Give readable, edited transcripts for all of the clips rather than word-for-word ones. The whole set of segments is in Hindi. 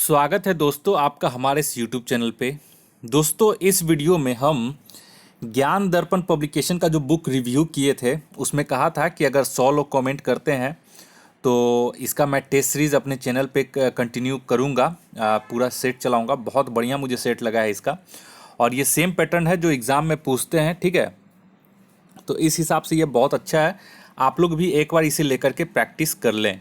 स्वागत है दोस्तों आपका हमारे इस YouTube चैनल पे। दोस्तों इस वीडियो में हम ज्ञान दर्पण पब्लिकेशन का जो बुक रिव्यू किए थे उसमें कहा था कि अगर 100 लोग कमेंट करते हैं तो इसका मैं टेस्ट सीरीज़ अपने चैनल पे कंटिन्यू करूँगा। पूरा सेट चलाऊँगा। बहुत बढ़िया मुझे सेट लगा है इसका, और ये सेम पैटर्न है जो एग्ज़ाम में पूछते हैं, ठीक है। तो इस हिसाब से ये बहुत अच्छा है। आप लोग भी एक बार इसे लेकर के प्रैक्टिस कर लें।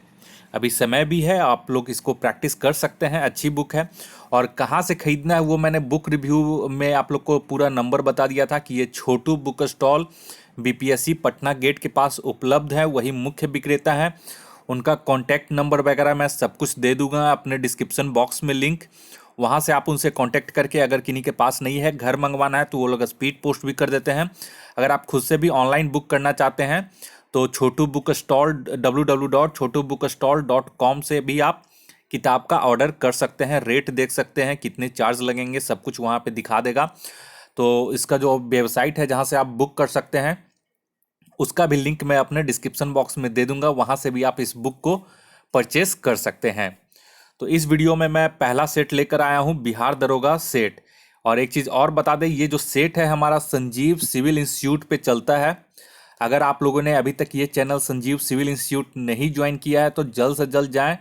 अभी समय भी है, आप लोग इसको प्रैक्टिस कर सकते हैं। अच्छी बुक है। और कहाँ से खरीदना है वो मैंने बुक रिव्यू में आप लोग को पूरा नंबर बता दिया था कि ये Chhotu book stall BPSC Patna gate के पास उपलब्ध है। वही मुख्य विक्रेता है। उनका कॉन्टैक्ट नंबर वगैरह मैं सब कुछ दे दूंगा अपने डिस्क्रिप्शन बॉक्स में लिंक। वहाँ से आप उनसे कांटेक्ट करके, अगर किन्हीं के पास नहीं है, घर मंगवाना है तो वो लोग स्पीड पोस्ट भी कर देते हैं। अगर आप खुद से भी ऑनलाइन बुक करना चाहते हैं तो छोटू बुक स्टॉल www.chotubookstall.com से भी आप किताब का ऑर्डर कर सकते हैं। रेट देख सकते हैं, कितने चार्ज लगेंगे, सब कुछ वहाँ पे दिखा देगा। तो इसका जो वेबसाइट है जहाँ से आप बुक कर सकते हैं उसका भी लिंक मैं अपने डिस्क्रिप्शन बॉक्स में दे दूंगा। वहाँ से भी आप इस बुक को परचेस कर सकते हैं। तो इस वीडियो में मैं पहला सेट लेकर आया हूँ, बिहार दरोगा सेट। और एक चीज़ और बता दें, ये जो सेट है हमारा संजीव सिविल इंस्टीट्यूट पे चलता है। अगर आप लोगों ने अभी तक ये चैनल संजीव सिविल इंस्टीट्यूट नहीं ज्वाइन किया है तो जल्द से जल्द जाएं,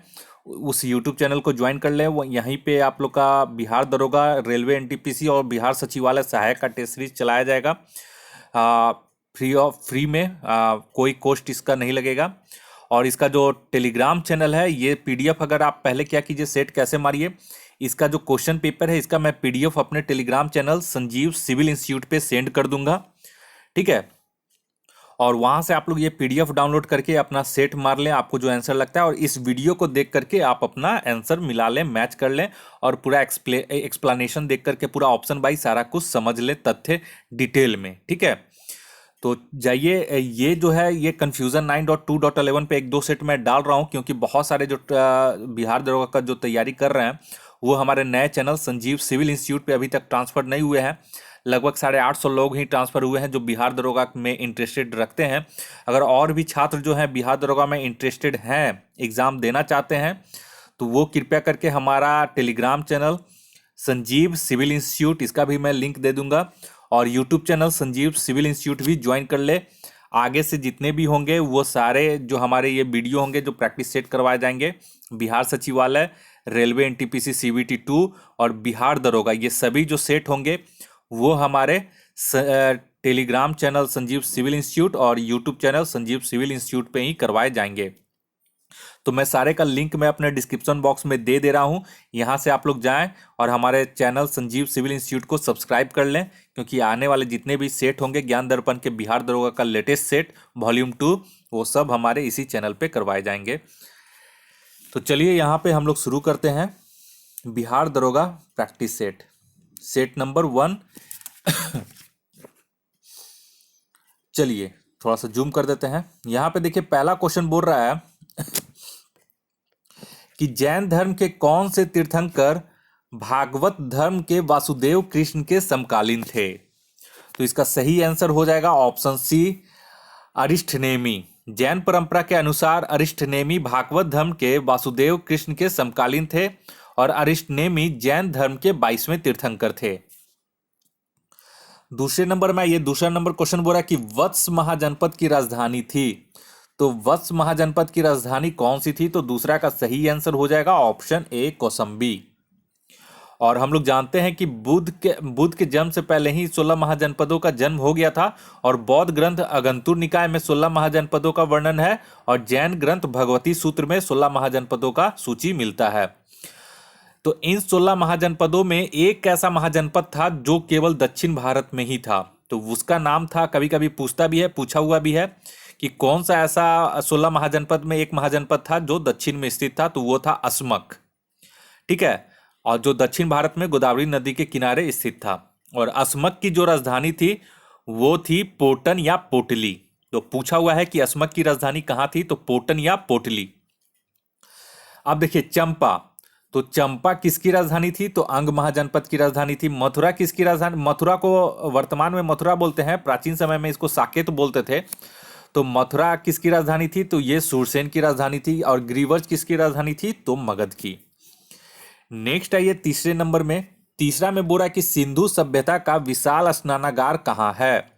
उस यूट्यूब चैनल को ज्वाइन कर लें। वो यहीं पे आप लोग का बिहार दरोगा, रेलवे एनटीपीसी और बिहार सचिवालय सहायक का टेस्ट सीरीज चलाया जाएगा फ्री में। कोई कॉस्ट इसका नहीं लगेगा। और इसका जो टेलीग्राम चैनल है, ये पीडीएफ, अगर आप पहले क्या कीजिए, सेट कैसे मारिए, इसका जो क्वेश्चन पेपर है इसका मैं पीडीएफ अपने Telegram channel Sanjeev civil institute पे सेंड कर दूंगा, ठीक है। और वहाँ से आप लोग ये पीडीएफ डाउनलोड करके अपना सेट मार लें, आपको जो आंसर लगता है, और इस वीडियो को देख करके आप अपना आंसर मिला लें, मैच कर लें, और पूरा एक्सप्लेनेशन देख करके पूरा ऑप्शन बाई सारा कुछ समझ लें, तथ्य डिटेल में, ठीक है। तो जाइए, ये जो है ये कन्फ्यूज़न 9.2.11 पे एक दो सेट मैं डाल रहा हूँ, क्योंकि बहुत सारे जो बिहार दरोगा का जो तैयारी कर रहे हैं वो हमारे नए चैनल संजीव सिविल इंस्टीट्यूट पे अभी तक ट्रांसफ़र नहीं हुए हैं। लगभग 850 लोग ही ट्रांसफ़र हुए हैं जो बिहार दरोगा में इंटरेस्टेड रखते हैं। अगर और भी छात्र जो हैं बिहार दरोगा में इंटरेस्टेड हैं, एग्ज़ाम देना चाहते हैं, तो वो कृपया करके हमारा Telegram channel Sanjeev civil Institute, इसका भी मैं लिंक दे दूंगा, और YouTube channel Sanjeev civil Institute भी ज्वाइन कर ले। आगे से जितने भी होंगे वो सारे जो हमारे ये वीडियो होंगे जो प्रैक्टिस सेट करवाए जाएंगे, बिहार सचिवालय, रेलवे एनटीपीसी सीबीटी 2 और बिहार दरोगा, ये सभी जो सेट होंगे वो हमारे Telegram channel Sanjeev civil institute और YouTube channel Sanjeev civil institute पे ही करवाए जाएंगे। तो मैं सारे का लिंक मैं अपने डिस्क्रिप्शन बॉक्स में दे रहा हूँ। यहाँ से आप लोग जाएं और हमारे चैनल संजीव सिविल इंस्टीट्यूट को सब्सक्राइब कर लें, क्योंकि आने वाले जितने भी सेट होंगे ज्ञान दर्पण के बिहार दरोगा का लेटेस्ट सेट वॉल्यूम 2, वो सब हमारे इसी चैनल पे करवाए जाएंगे। तो चलिए यहाँ पे हम लोग शुरू करते हैं। बिहार दरोगा प्रैक्टिस सेट, सेट नंबर 1। चलिए थोड़ा सा जूम कर देते हैं। यहाँ पे देखिए पहला क्वेश्चन बोल रहा है कि जैन धर्म के कौन से तीर्थंकर भागवत धर्म के वासुदेव कृष्ण के समकालीन थे। तो इसका सही आंसर हो जाएगा ऑप्शन सी, अरिष्टनेमी। जैन परंपरा के अनुसार अरिष्टनेमी भागवत धर्म के वासुदेव कृष्ण के समकालीन थे और अरिष्टनेमी जैन धर्म के 22वें तीर्थंकर थे। दूसरे नंबर में ये दूसरा नंबर क्वेश्चन बोल रहा है कि वत्स महाजनपद की राजधानी थी। तो वत्स महाजनपद की राजधानी कौन सी थी। तो दूसरा का सही आंसर हो जाएगा ऑप्शन ए, कौसंबी। और हम लोग जानते हैं कि बुद्ध के जन्म से पहले ही 16 महाजनपदों का जन्म हो गया था, और बौद्ध ग्रंथ अगंतुर निकाय में 16 महाजनपदों का वर्णन है, और जैन ग्रंथ भगवती सूत्र में 16 महाजनपदों का सूची मिलता है। तो इन 16 महाजनपदों में एक ऐसा महाजनपद था जो केवल दक्षिण भारत में ही था। तो उसका नाम था, कभी कभी पूछता भी है, पूछा हुआ भी है कि कौन सा ऐसा 16 महाजनपद में एक महाजनपद था जो दक्षिण में स्थित था। तो वो था अस्मक, ठीक है, और जो दक्षिण भारत में गोदावरी नदी के किनारे स्थित था। और अस्मक की जो राजधानी थी वो थी पोटन या पोटली। तो पूछा हुआ है कि अस्मक की राजधानी कहाँ थी, तो पोटन या पोटली। अब देखिए चंपा, तो चंपा किसकी राजधानी थी, तो अंग महाजनपद की राजधानी थी। मथुरा किसकी राजधानी, मथुरा को वर्तमान में मथुरा बोलते हैं, प्राचीन समय में इसको साकेत बोलते थे। तो मथुरा किसकी राजधानी थी, तो ये सूरसेन की राजधानी थी। और ग्रीवर्ज किसकी राजधानी थी, तो मगध की। नेक्स्ट आइए तीसरे नंबर में। तीसरा में बोला कि सिंधु सभ्यता का विशाल स्नानागार कहाँ है?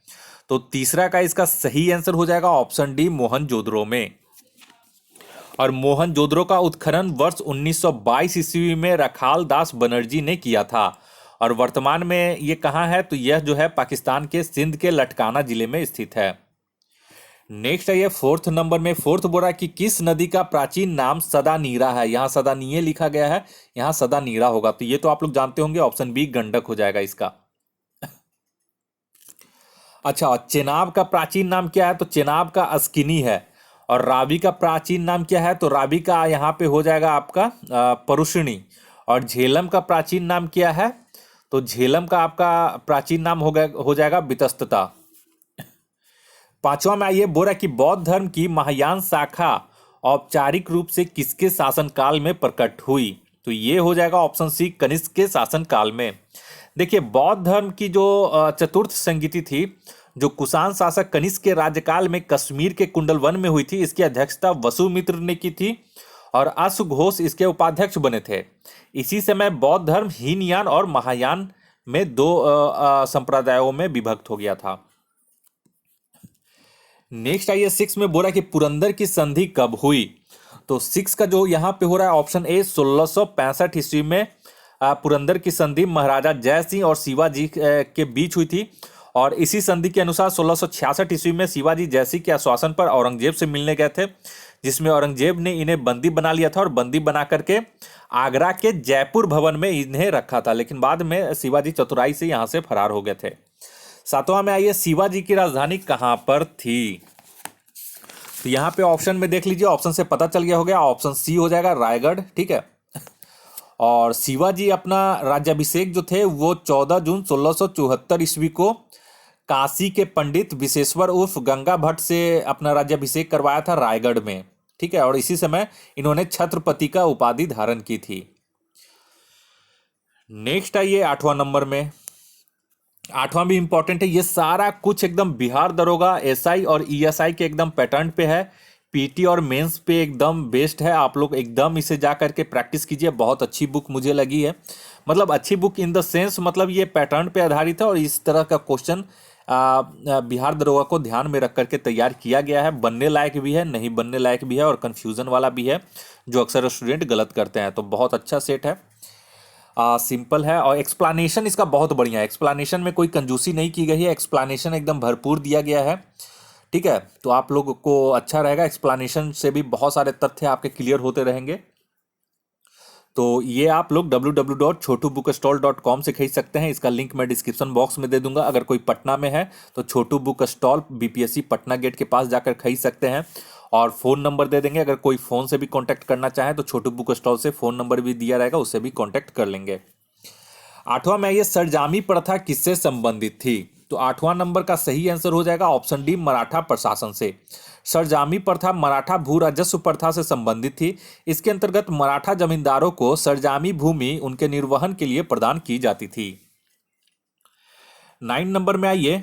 तो तीसरा का इसका सही आंसर हो जाएगा ऑप्शन डी, मोहनजोदड़ो में। और मोहनजोदड़ो का उत्खनन वर्ष 1922 ईस्वी में रखाल दास बनर्जी ने किया था। और वर्तमान में ये कहाँ है? तो यह जो है पाकिस्तान के सिंध के लटकाना जिले में स्थित है। नेक्स्ट है ये फोर्थ नंबर में। फोर्थ बोला कि किस नदी का प्राचीन नाम सदा नीरा है? यहाँ सदा नीये लिखा गया है, यहाँ सदा नीरा होगा। तो ये तो आप लोग जानते होंगे, ऑप्शन बी गंडक हो जाएगा इसका। अच्छा, चेनाब का प्राचीन नाम क्या है? तो चेनाब का अस्किनी है। और रावी का प्राचीन नाम क्या है? तो रावी का यहाँ पे हो जाएगा आपका परुषणी। और झेलम का प्राचीन नाम क्या है? तो झेलम का आपका प्राचीन नाम हो जाएगा वितस्तता। पांचवा में आइए, बोला कि बौद्ध धर्म की महायान शाखा औपचारिक रूप से किसके शासनकाल में प्रकट हुई? तो ये हो जाएगा ऑप्शन सी, कनिष्क के शासनकाल में। देखिए, बौद्ध धर्म की जो चतुर्थ संगीति थी, जो कुषाण शासक कनिष्क के राज्यकाल में कश्मीर के कुंडलवन में हुई थी, इसकी अध्यक्षता वसुमित्र ने की थी और अश्वघोष इसके उपाध्यक्ष बने थे। इसी समय बौद्ध धर्म हीनयान और महायान में दो संप्रदायों में विभक्त हो गया था। नेक्स्ट आइए सिक्स में, बोला कि पुरंदर की संधि कब हुई? तो सिक्स का जो यहाँ पे हो रहा है ऑप्शन ए, 1665 ईस्वी में पुरंदर की संधि महाराजा जय सिंह और शिवाजी के बीच हुई थी। और इसी संधि के अनुसार 1666 ईस्वी में शिवाजी जय सिंह के आश्वासन पर औरंगजेब से मिलने गए थे, जिसमें औरंगजेब ने इन्हें बंदी बना लिया था और बंदी बना करके आगरा के जयपुर भवन में इन्हें रखा था। लेकिन बाद में शिवाजी चतुराई से यहाँ से फरार हो गए थे। सातवां में आइए, शिवाजी की राजधानी कहाँ पर थी? तो यहाँ पे ऑप्शन में देख लीजिए, ऑप्शन से पता चल गया हो गया, ऑप्शन सी हो जाएगा रायगढ़। ठीक है। और शिवाजी अपना राज्याभिषेक जो थे वो 14 जून 1674 ईस्वी को काशी के पंडित विशेश्वर उर्फ गंगा भट्ट से अपना राज्याभिषेक करवाया था रायगढ़ में। ठीक है। और इसी समय इन्होंने छत्रपति का उपाधि धारण की थी। नेक्स्ट आइए आठवां नंबर में। आठवां भी इंपॉर्टेंट है, ये सारा कुछ एकदम बिहार दरोगा, एसआई और ईएसआई के एकदम पैटर्न पे है। पीटी और मेंस पे एकदम बेस्ट है। आप लोग एकदम इसे जा करके प्रैक्टिस कीजिए। बहुत अच्छी बुक मुझे लगी है, मतलब अच्छी बुक इन द सेंस, मतलब ये पैटर्न पे आधारित है और इस तरह का क्वेश्चन बिहार दरोगा को ध्यान में रख करके तैयार किया गया है। बनने लायक भी है, नहीं बनने लायक भी है और कन्फ्यूजन वाला भी है, जो अक्सर स्टूडेंट गलत करते हैं। तो बहुत अच्छा सेट है, सिंपल है और एक्सप्लानेशन इसका बहुत बढ़िया है। एक्सप्लानेशन में कोई कंजूसी नहीं की गई है, एक्सप्लानेशन एकदम भरपूर दिया गया है। ठीक है। तो आप लोगों को अच्छा रहेगा, एक्सप्लानेशन से भी बहुत सारे तथ्य आपके क्लियर होते रहेंगे। तो ये आप लोग www.chotubookstall.com से खरीद सकते हैं। इसका लिंक मैं डिस्क्रिप्शन बॉक्स में दे दूंगा। अगर कोई पटना में है तो Chhotu book stall BPSC Patna gate के पास जाकर खरीद सकते हैं। और फ़ोन नंबर दे देंगे, अगर कोई फ़ोन से भी कांटेक्ट करना चाहे तो छोटू बुक स्टॉल से फ़ोन नंबर भी दिया रहेगा, उससे भी कांटेक्ट कर लेंगे। आठवां में ये सरजामी प्रथा किससे संबंधित थी? तो आठवां नंबर का सही आंसर हो जाएगा ऑप्शन डी, मराठा प्रशासन से। सरजामी प्रथा मराठा भू राजस्व प्रथा से संबंधित थी। इसके अंतर्गत मराठा जमींदारों को सरजामी भूमि उनके निर्वहन के लिए प्रदान की जाती थी। 9 नंबर में आइए।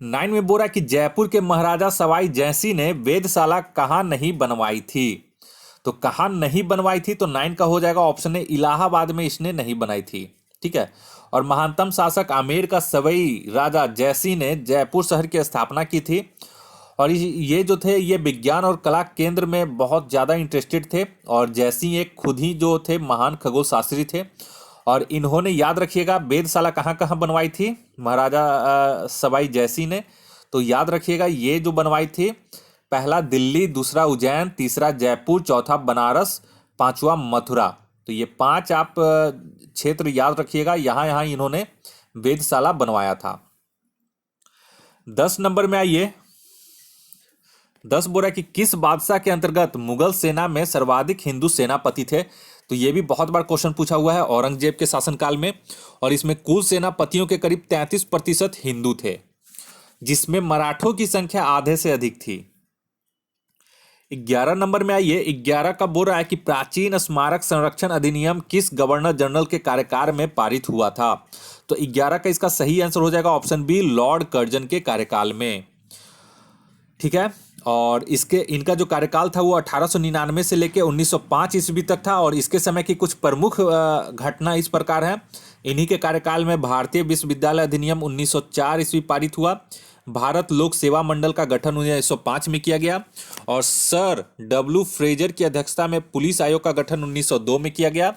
9 में बोला कि जयपुर के महाराजा सवाई जयसिंह ने वेधशाला कहाँ नहीं बनवाई थी? तो कहाँ नहीं बनवाई थी? तो 9 का हो जाएगा ऑप्शन ए, इलाहाबाद में इसने नहीं बनाई थी। ठीक है। और महानतम शासक आमेर का सवई राजा जयसिंह ने जयपुर शहर की स्थापना की थी। और ये जो थे ये विज्ञान और कला केंद्र में बहुत ज़्यादा इंटरेस्टेड थे। और जयसिंह एक खुद ही जो थे महान खगोल शास्त्री थे। और इन्होंने, याद रखिएगा, वेधशाला कहाँ कहाँ बनवाई थी महाराजा सवाई जयसिंह ने? तो याद रखिएगा, ये जो बनवाई थी, पहला दिल्ली, दूसरा उज्जैन, तीसरा जयपुर, चौथा बनारस, पांचवा मथुरा। तो ये 5 आप क्षेत्र याद रखिएगा, यहाँ यहाँ इन्होंने वेधशाला बनवाया था। 10 नंबर में आइए। 10 बोला कि किस बादशाह के अंतर्गत मुगल सेना में सर्वाधिक हिंदू सेनापति थे? तो ये भी बहुत बार क्वेश्चन पूछा हुआ है, औरंगजेब के शासनकाल में। और इसमें कुल सेनापतियों के करीब 33% हिंदू थे, जिसमें मराठों की संख्या आधे से अधिक थी। 11 नंबर में आइए। 11 का बोल रहा है कि प्राचीन स्मारक संरक्षण अधिनियम किस गवर्नर जनरल के कार्यकाल में पारित हुआ था? तो 11 का इसका सही आंसर हो जाएगा ऑप्शन बी, लॉर्ड कर्जन के कार्यकाल में। ठीक है। और इसके इनका जो कार्यकाल था वो 1899 से लेकर 1905 ईस्वी तक था। और इसके समय की कुछ प्रमुख घटना इस प्रकार है। इन्हीं के कार्यकाल में भारतीय विश्वविद्यालय अधिनियम 1904 ईस्वी पारित हुआ। भारत लोक सेवा मंडल का गठन 1905 में किया गया। और सर डब्ल्यू फ्रेजर की अध्यक्षता में पुलिस आयोग का गठन 1902 में किया गया।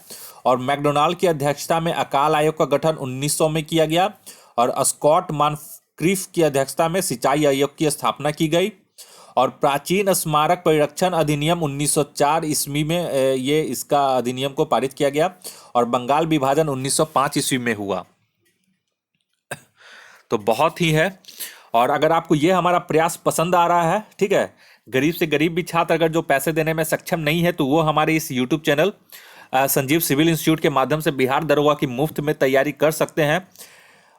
और मैकडोनाल्ड की अध्यक्षता में अकाल आयोग का गठन 1900 में किया गया। और स्कॉट मानक्रिफ की अध्यक्षता में सिंचाई आयोग की स्थापना की गई। और प्राचीन स्मारक परिरक्षण अधिनियम 1904 ईस्वी में ये इसका अधिनियम को पारित किया गया। और बंगाल विभाजन 1905 ईस्वी में हुआ। तो बहुत ही है। और अगर आपको ये हमारा प्रयास पसंद आ रहा है, ठीक है, गरीब से गरीब भी छात्र अगर जो पैसे देने में सक्षम नहीं है तो वो हमारे इस YouTube channel Sanjeev civil Institute के माध्यम से बिहार दरोगा की मुफ्त में तैयारी कर सकते हैं।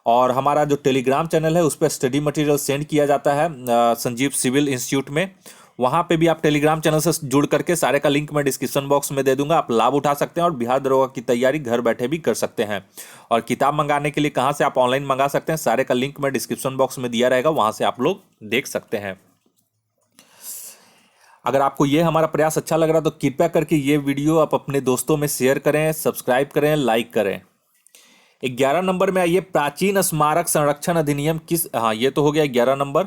और हमारा जो टेलीग्राम चैनल है उस पर स्टडी मटेरियल सेंड किया जाता है संजीव सिविल इंस्टीट्यूट में। वहाँ पे भी आप टेलीग्राम चैनल से जुड़ करके, सारे का लिंक मैं डिस्क्रिप्शन बॉक्स में दे दूंगा, आप लाभ उठा सकते हैं और बिहार दरोगा की तैयारी घर बैठे भी कर सकते हैं। और किताब मंगाने के लिए कहाँ से आप ऑनलाइन मंगा सकते हैं, सारे का लिंक मैं डिस्क्रिप्शन बॉक्स में दिया रहेगा, वहाँ से आप लोग देख सकते हैं। अगर आपको ये हमारा प्रयास अच्छा लग रहा है तो कृपया करके ये वीडियो आप अपने दोस्तों में शेयर करें, सब्सक्राइब करें, लाइक करें। 11 नंबर में आइए, प्राचीन स्मारक संरक्षण अधिनियम किस, हाँ ये तो हो गया 11 नंबर।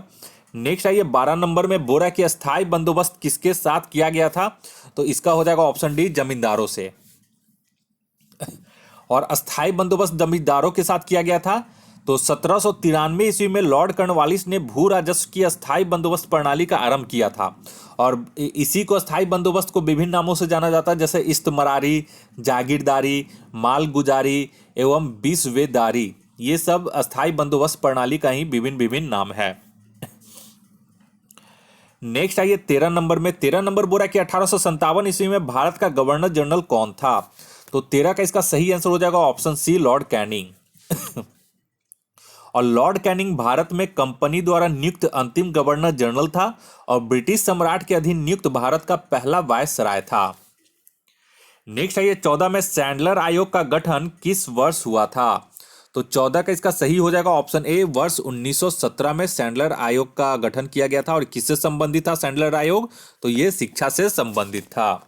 नेक्स्ट आइए 12 नंबर में, बोरा की अस्थाई बंदोबस्त किसके साथ किया गया था? तो इसका हो जाएगा ऑप्शन डी, जमींदारों से। और अस्थाई बंदोबस्त जमींदारों के साथ किया गया था तो 1793 ईस्वी में लॉर्ड कॉर्नवालिस ने भू राजस्व की अस्थाई बंदोबस्त प्रणाली का आरंभ किया था। और इसी को अस्थाई बंदोबस्त को विभिन्न नामों से जाना जाता है, जैसे इस्तमरारी, जागीरदारी, मालगुजारी एवं बीसवेदारी। ये सब अस्थाई बंदोबस्त प्रणाली का ही विभिन्न विभिन्न नाम है। नेक्स्ट आइए 13 नंबर में, 13 नंबर बोला कि 1857 ईस्वी में भारत का गवर्नर जनरल कौन था? तो 13 का इसका सही आंसर हो जाएगा ऑप्शन सी, लॉर्ड कैनिंग। और लॉर्ड कैनिंग भारत में कंपनी द्वारा नियुक्त अंतिम गवर्नर जनरल था और ब्रिटिश सम्राट के अधीन नियुक्त भारत का पहला वायसराय था। नेक्स्ट आइए 14 में, सैंडलर आयोग का गठन किस वर्ष हुआ था? तो 14 का इसका सही हो जाएगा ऑप्शन ए, वर्ष 1917 में सैंडलर आयोग का गठन किया गया था। और किससे संबंधित था सैंडलर आयोग? तो ये शिक्षा से संबंधित था।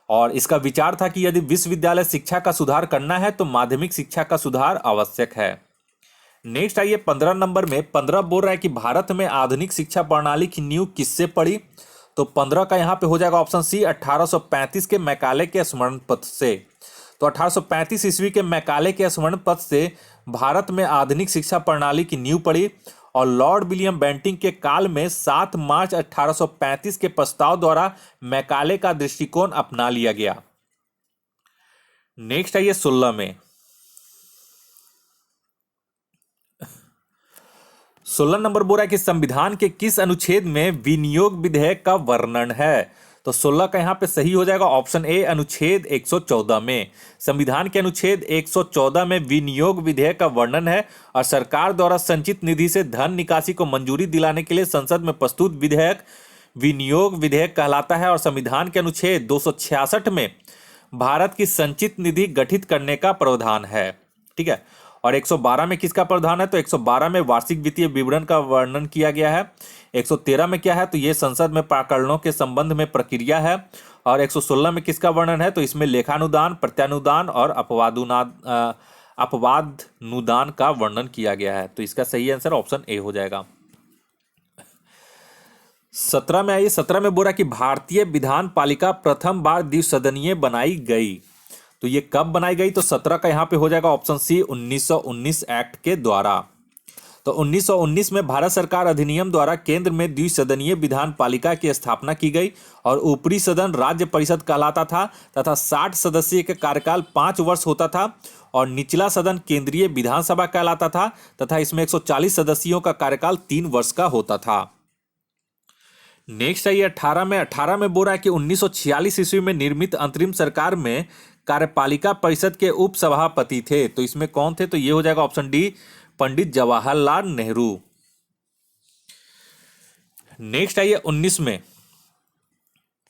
और इसका विचार था कि यदि विश्वविद्यालय शिक्षा का सुधार करना है तो माध्यमिक शिक्षा का सुधार आवश्यक है। नेक्स्ट आइए 15 नंबर में, 15 बोल रहा है कि भारत में आधुनिक शिक्षा प्रणाली की नींव किससे पड़ी? तो 15 का यहाँ पे हो जाएगा ऑप्शन सी, 1835 के मैकाले के स्मरण पत्र से। तो 1835 ईस्वी के मैकाले के स्मरण पत्र से भारत में आधुनिक शिक्षा प्रणाली की नींव पड़ी। और लॉर्ड विलियम बेंटिंग के काल में 7 मार्च 1835 के प्रस्ताव द्वारा मैकाले का दृष्टिकोण अपना लिया गया। नेक्स्ट आइए 16 में, 16 नंबर बोल रहा है कि संविधान के किस अनुच्छेद में विनियोग विधेयक का वर्णन है? तो 16 का यहां पे सही हो जाएगा ऑप्शन ए, अनुच्छेद 114 में। संविधान के अनुच्छेद 114 में विनियोग विधेयक का वर्णन है। और सरकार द्वारा संचित निधि से धन निकासी को मंजूरी दिलाने के लिए संसद में प्रस्तुत विधेयक विनियोग विधेयक कहलाता है। और संविधान के अनुच्छेद 266 में भारत की संचित निधि गठित करने का प्रावधान है। ठीक है। और 112 में किसका प्रावधान है? तो 112 में वार्षिक वित्तीय विवरण का वर्णन किया गया है। 113 में क्या है? तो ये संसद में प्राकरणों के संबंध में प्रक्रिया है। और 116 में किसका वर्णन है? तो इसमें लेखानुदान, प्रत्यानुदान और अपवादनुदान का वर्णन किया गया है। तो इसका सही आंसर ऑप्शन ए हो जाएगा। 17 में आइए, 17 में बोला कि भारतीय विधान पालिका प्रथम बार द्विसदनीय बनाई गई। तो ये कब बनाई गई? तो 17 का यहाँ पे हो जाएगा ऑप्शन सी, 1919 एक्ट के द्वारा। तो 1919 में भारत सरकार अधिनियम द्वारा केंद्र में द्विसदनीय विधान पालिका की स्थापना की गई। और ऊपरी सदन राज्य परिषद कहलाता था तथा 60 सदस्यीय का कार्यकाल 5 वर्ष होता था। और निचला सदन केंद्रीय विधानसभा कहलाता था तथा इसमें 140 सदस्यों का कार्यकाल 3 वर्ष का होता था। नेक्स्ट आइए 18 में, 18 में बोल रहा है कि 1946 ईस्वी में निर्मित अंतरिम सरकार में कार्यपालिका परिषद के उप सभापति थे। तो इसमें कौन थे? तो ये हो जाएगा option D, Pandit Jawaharlal Nehru. Next आइए 19 में,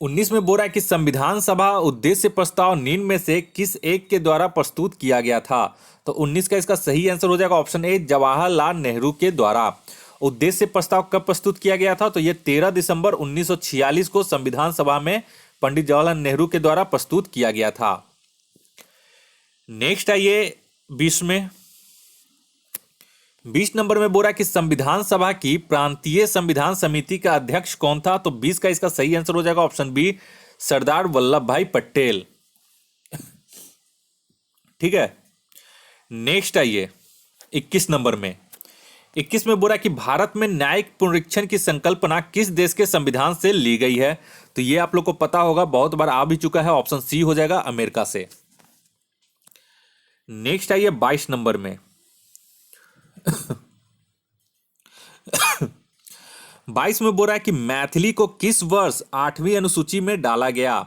19 में बोल रहा है कि संविधान सभा उद्देश्य प्रस्ताव निम्न में से किस एक के द्वारा प्रस्तुत किया गया था? तो 19 का इसका सही आंसर हो जाएगा ऑप्शन ए, जवाहरलाल नेहरू के द्वारा। उद्देश्य प्रस्ताव कब प्रस्तुत किया गया था? तो ये 13 दिसंबर 1946 को संविधान सभा में पंडित जवाहरलाल नेहरू के द्वारा प्रस्तुत किया गया था। नेक्स्ट आइए 20 में। 20 नंबर में बोल रहा है कि संविधान सभा की प्रांतीय संविधान समिति का अध्यक्ष कौन था? तो 20 का इसका सही आंसर हो जाएगा ऑप्शन बी, सरदार वल्लभ भाई पटेल। ठीक है, नेक्स्ट आइए 21 नंबर में। 21 में बोला कि भारत में न्यायिक पुनरीक्षण की संकल्पना किस देश के संविधान से ली गई है? तो ये आप लोग को पता होगा, बहुत बार आ भी चुका है, ऑप्शन सी हो जाएगा, अमेरिका से। नेक्स्ट आइए 22 नंबर में। 22 में बोल रहा है कि मैथिली को किस वर्ष 8वीं अनुसूची में डाला गया?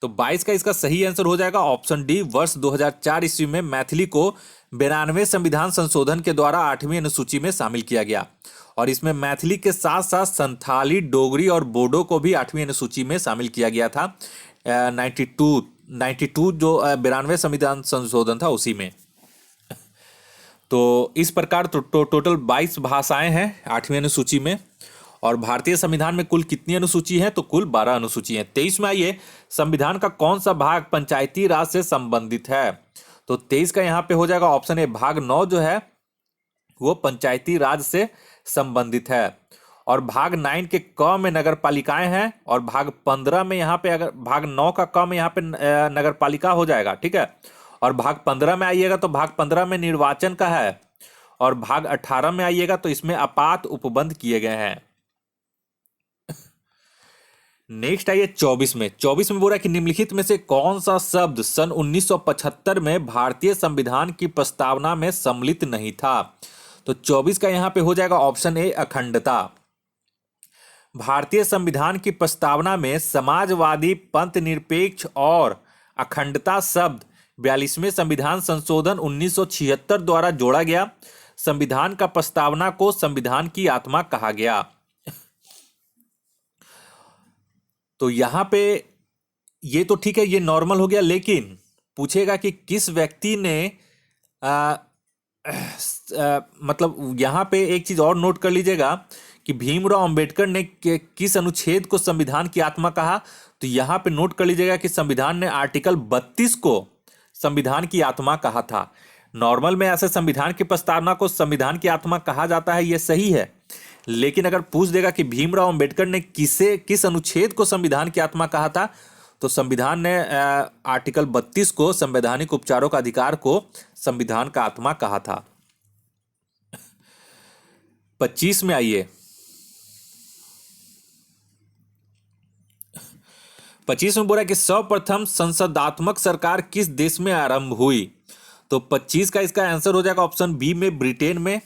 तो 22 का इसका सही आंसर हो जाएगा ऑप्शन डी, वर्ष 2004 ईस्वी में मैथिली को 92वें संविधान संशोधन के द्वारा 8वीं अनुसूची में शामिल किया गया। और इसमें मैथिली के साथ साथ संथाली, डोगरी और बोडो को भी 8वीं अनुसूची में शामिल किया गया था। 92 जो 92वें संविधान संशोधन था उसी में। तो इस प्रकार टोटल 22 भाषाएं हैं 8वीं अनुसूची में। और भारतीय संविधान में कुल कितनी अनुसूची है? तो कुल 12 अनुसूची हैं। 23 में आइए, संविधान का कौन सा भाग पंचायती राज से संबंधित है? तो 23 का यहाँ पे हो जाएगा ऑप्शन ए, भाग 9 जो है वो पंचायती राज से संबंधित है। और भाग 9 के क में नगर पालिकाएं हैं, और भाग 15 में यहाँ पे, अगर भाग 9 का क में यहाँ पे नगर पालिका हो जाएगा। ठीक है, और भाग 15 में आइएगा तो भाग 15 में निर्वाचन का है, और भाग 18 में आइएगा तो इसमें आपात उपबंध किए गए हैं। नेक्स्ट आइए 24 में। 24 में बोला कि निम्नलिखित में से कौन सा शब्द सन 1975 में भारतीय संविधान की प्रस्तावना में सम्मिलित नहीं था? तो 24 का यहां पे हो जाएगा ऑप्शन ए, अखंडता। भारतीय संविधान की प्रस्तावना में समाजवादी, पंथ निरपेक्ष और अखंडता शब्द 42वें संविधान संशोधन 1976 द्वारा जोड़ा गया। संविधान का प्रस्तावना को संविधान की आत्मा कहा गया। तो यहां पे ये तो ठीक है, ये नॉर्मल हो गया, लेकिन पूछेगा कि किस व्यक्ति ने मतलब यहां पे एक चीज और नोट कर लीजिएगा कि भीमराव अंबेडकर ने किस अनुच्छेद को संविधान की आत्मा कहा? तो यहां पे नोट कर लीजिएगा कि संविधान ने आर्टिकल 32 को संविधान की आत्मा कहा था। नॉर्मल में ऐसे संविधान की प्रस्तावना को संविधान की आत्मा कहा जाता है, ये सही है, लेकिन अगर पूछ देगा कि भीमराव अंबेडकर ने किस अनुच्छेद को संविधान की आत्मा कहा था, तो संविधान ने आर्टिकल 32 को, संवैधानिक उपचारों का अधिकार को संविधान का आत्मा कहा था। 25 में आइए। 25 में बोला कि सर्वप्रथम संसदात्मक सरकार किस देश में आरंभ हुई? तो 25 का इसका आंसर हो जाएगा ऑप्शन बी में, ब्रिटेन में।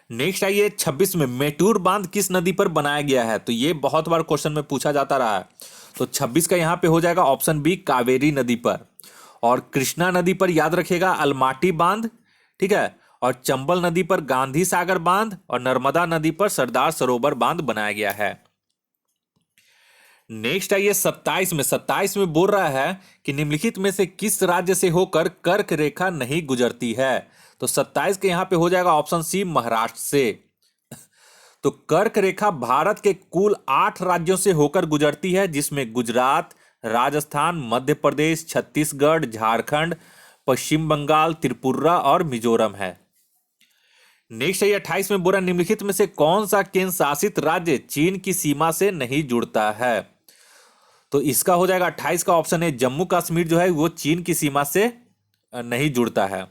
नेक्स्ट आइए 26 में। मेटूर बांध किस नदी पर बनाया गया है? तो ये बहुत बार क्वेश्चन में पूछा जाता रहा है। तो 26 का यहां पे हो जाएगा ऑप्शन बी, कावेरी नदी पर। और कृष्णा नदी पर याद रखिएगा अलमाटी बांध, ठीक है, और चंबल नदी पर गांधी सागर बांध, और नर्मदा नदी पर सरदार सरोवर बांध बनाया गया है। नेक्स्ट आइए 27 में। 27 में बोल रहा है कि निम्नलिखित में से किस राज्य से होकर कर्क रेखा नहीं गुजरती है? तो 27 के यहां पे हो जाएगा ऑप्शन सी, महाराष्ट्र से। तो कर्क रेखा भारत के कुल 8 राज्यों से होकर गुजरती है, जिसमें गुजरात, राजस्थान, मध्य प्रदेश, छत्तीसगढ़, झारखंड, पश्चिम बंगाल, त्रिपुरा और मिजोरम है। नेक्स्ट है 28 में बोला निम्नलिखित में से कौन सा केंद्र शासित राज्य चीन की सीमा से नहीं जुड़ता है? तो इसका हो जाएगा 28 का ऑप्शन है, जम्मू कश्मीर जो है वो चीन की सीमा से नहीं जुड़ता है।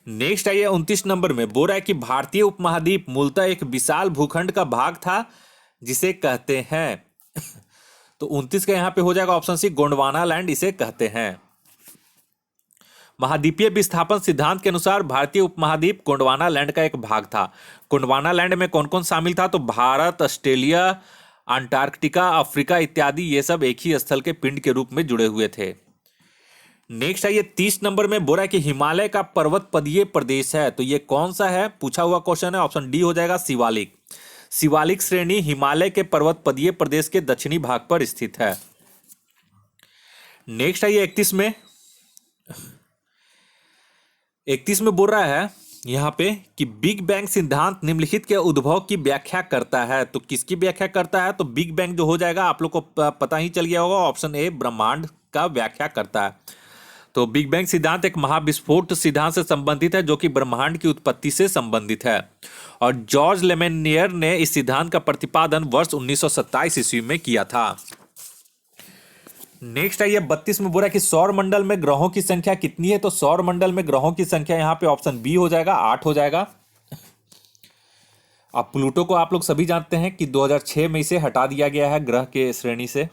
नेक्स्ट आइए 29 नंबर में। बोल रहा है कि भारतीय उपमहाद्वीप मूलतः एक विशाल भूखंड का भाग था जिसे कहते हैं तो 29 का यहां पे हो जाएगा ऑप्शन सी, गोंडवाना लैंड इसे कहते हैं। महाद्वीपीय विस्थापन सिद्धांत के अनुसार भारतीय उपमहाद्वीप गोंडवाना लैंड का एक भाग था। गोंडवाना लैंड में कौन कौन शामिल था? तो भारत, ऑस्ट्रेलिया, अंटार्कटिका, अफ्रीका इत्यादि, ये सब एक ही स्थल के पिंड के रूप में जुड़े हुए थे। नेक्स्ट आइए 30 नंबर में। बोला कि हिमालय का पर्वत पदीय प्रदेश है, तो ये कौन सा है? पूछा हुआ क्वेश्चन है। ऑप्शन डी हो जाएगा शिवालिक। शिवालिक श्रेणी हिमालय के पर्वत पदीय प्रदेश के दक्षिणी भाग पर स्थित है। नेक्स्ट आइए 31 में। 31 में बोल रहा है यहाँ पे कि बिग बैंग सिद्धांत निम्नलिखित के उद्भव की व्याख्या करता है। तो किसकी व्याख्या करता है? तो बिग बैंग जो हो जाएगा, आप लोग को पता ही चल गया होगा, ऑप्शन ए ब्रह्मांड का व्याख्या करता है। तो बिग बैंग सिद्धांत एक महाविस्फोट सिद्धांत से संबंधित है जो कि ब्रह्मांड की उत्पत्ति से संबंधित है। और जॉर्ज लेमेनियर ने इस सिद्धांत का प्रतिपादन वर्ष 1927 ईस्वी में किया था। नेक्स्ट है ये 32 में बोला कि सौर मंडल में ग्रहों की संख्या कितनी है? तो सौर मंडल में ग्रहों की संख्या यहाँ पे ऑप्शन बी हो जाएगा, 8 हो जाएगा। अब प्लूटो को आप लोग सभी जानते हैं कि 2006 में इसे हटा दिया गया है ग्रह के श्रेणी से।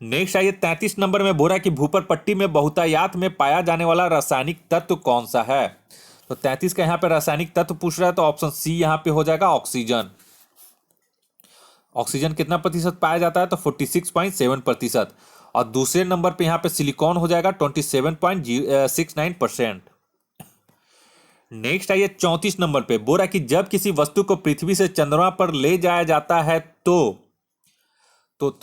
नेक्स्ट आइए 33 नंबर में बोला कि भूपर पट्टी में बहुतायात में पाया जाने वाला रासायनिक तत्व कौन सा है? तो 33 का यहाँ पे रासायनिक तत्व पूछ रहा है, तो ऑप्शन सी यहाँ पे हो जाएगा ऑक्सीजन। ऑक्सीजन कितना प्रतिशत पाया जाता है? तो 46.7%। और दूसरे नंबर पे यहाँ पे सिलिकॉन हो जाएगा 27.69%। नेक्स्ट आइए 34 नंबर पे बोला कि जब किसी वस्तु को पृथ्वी से चंद्रमा पर ले जाया जाता है तो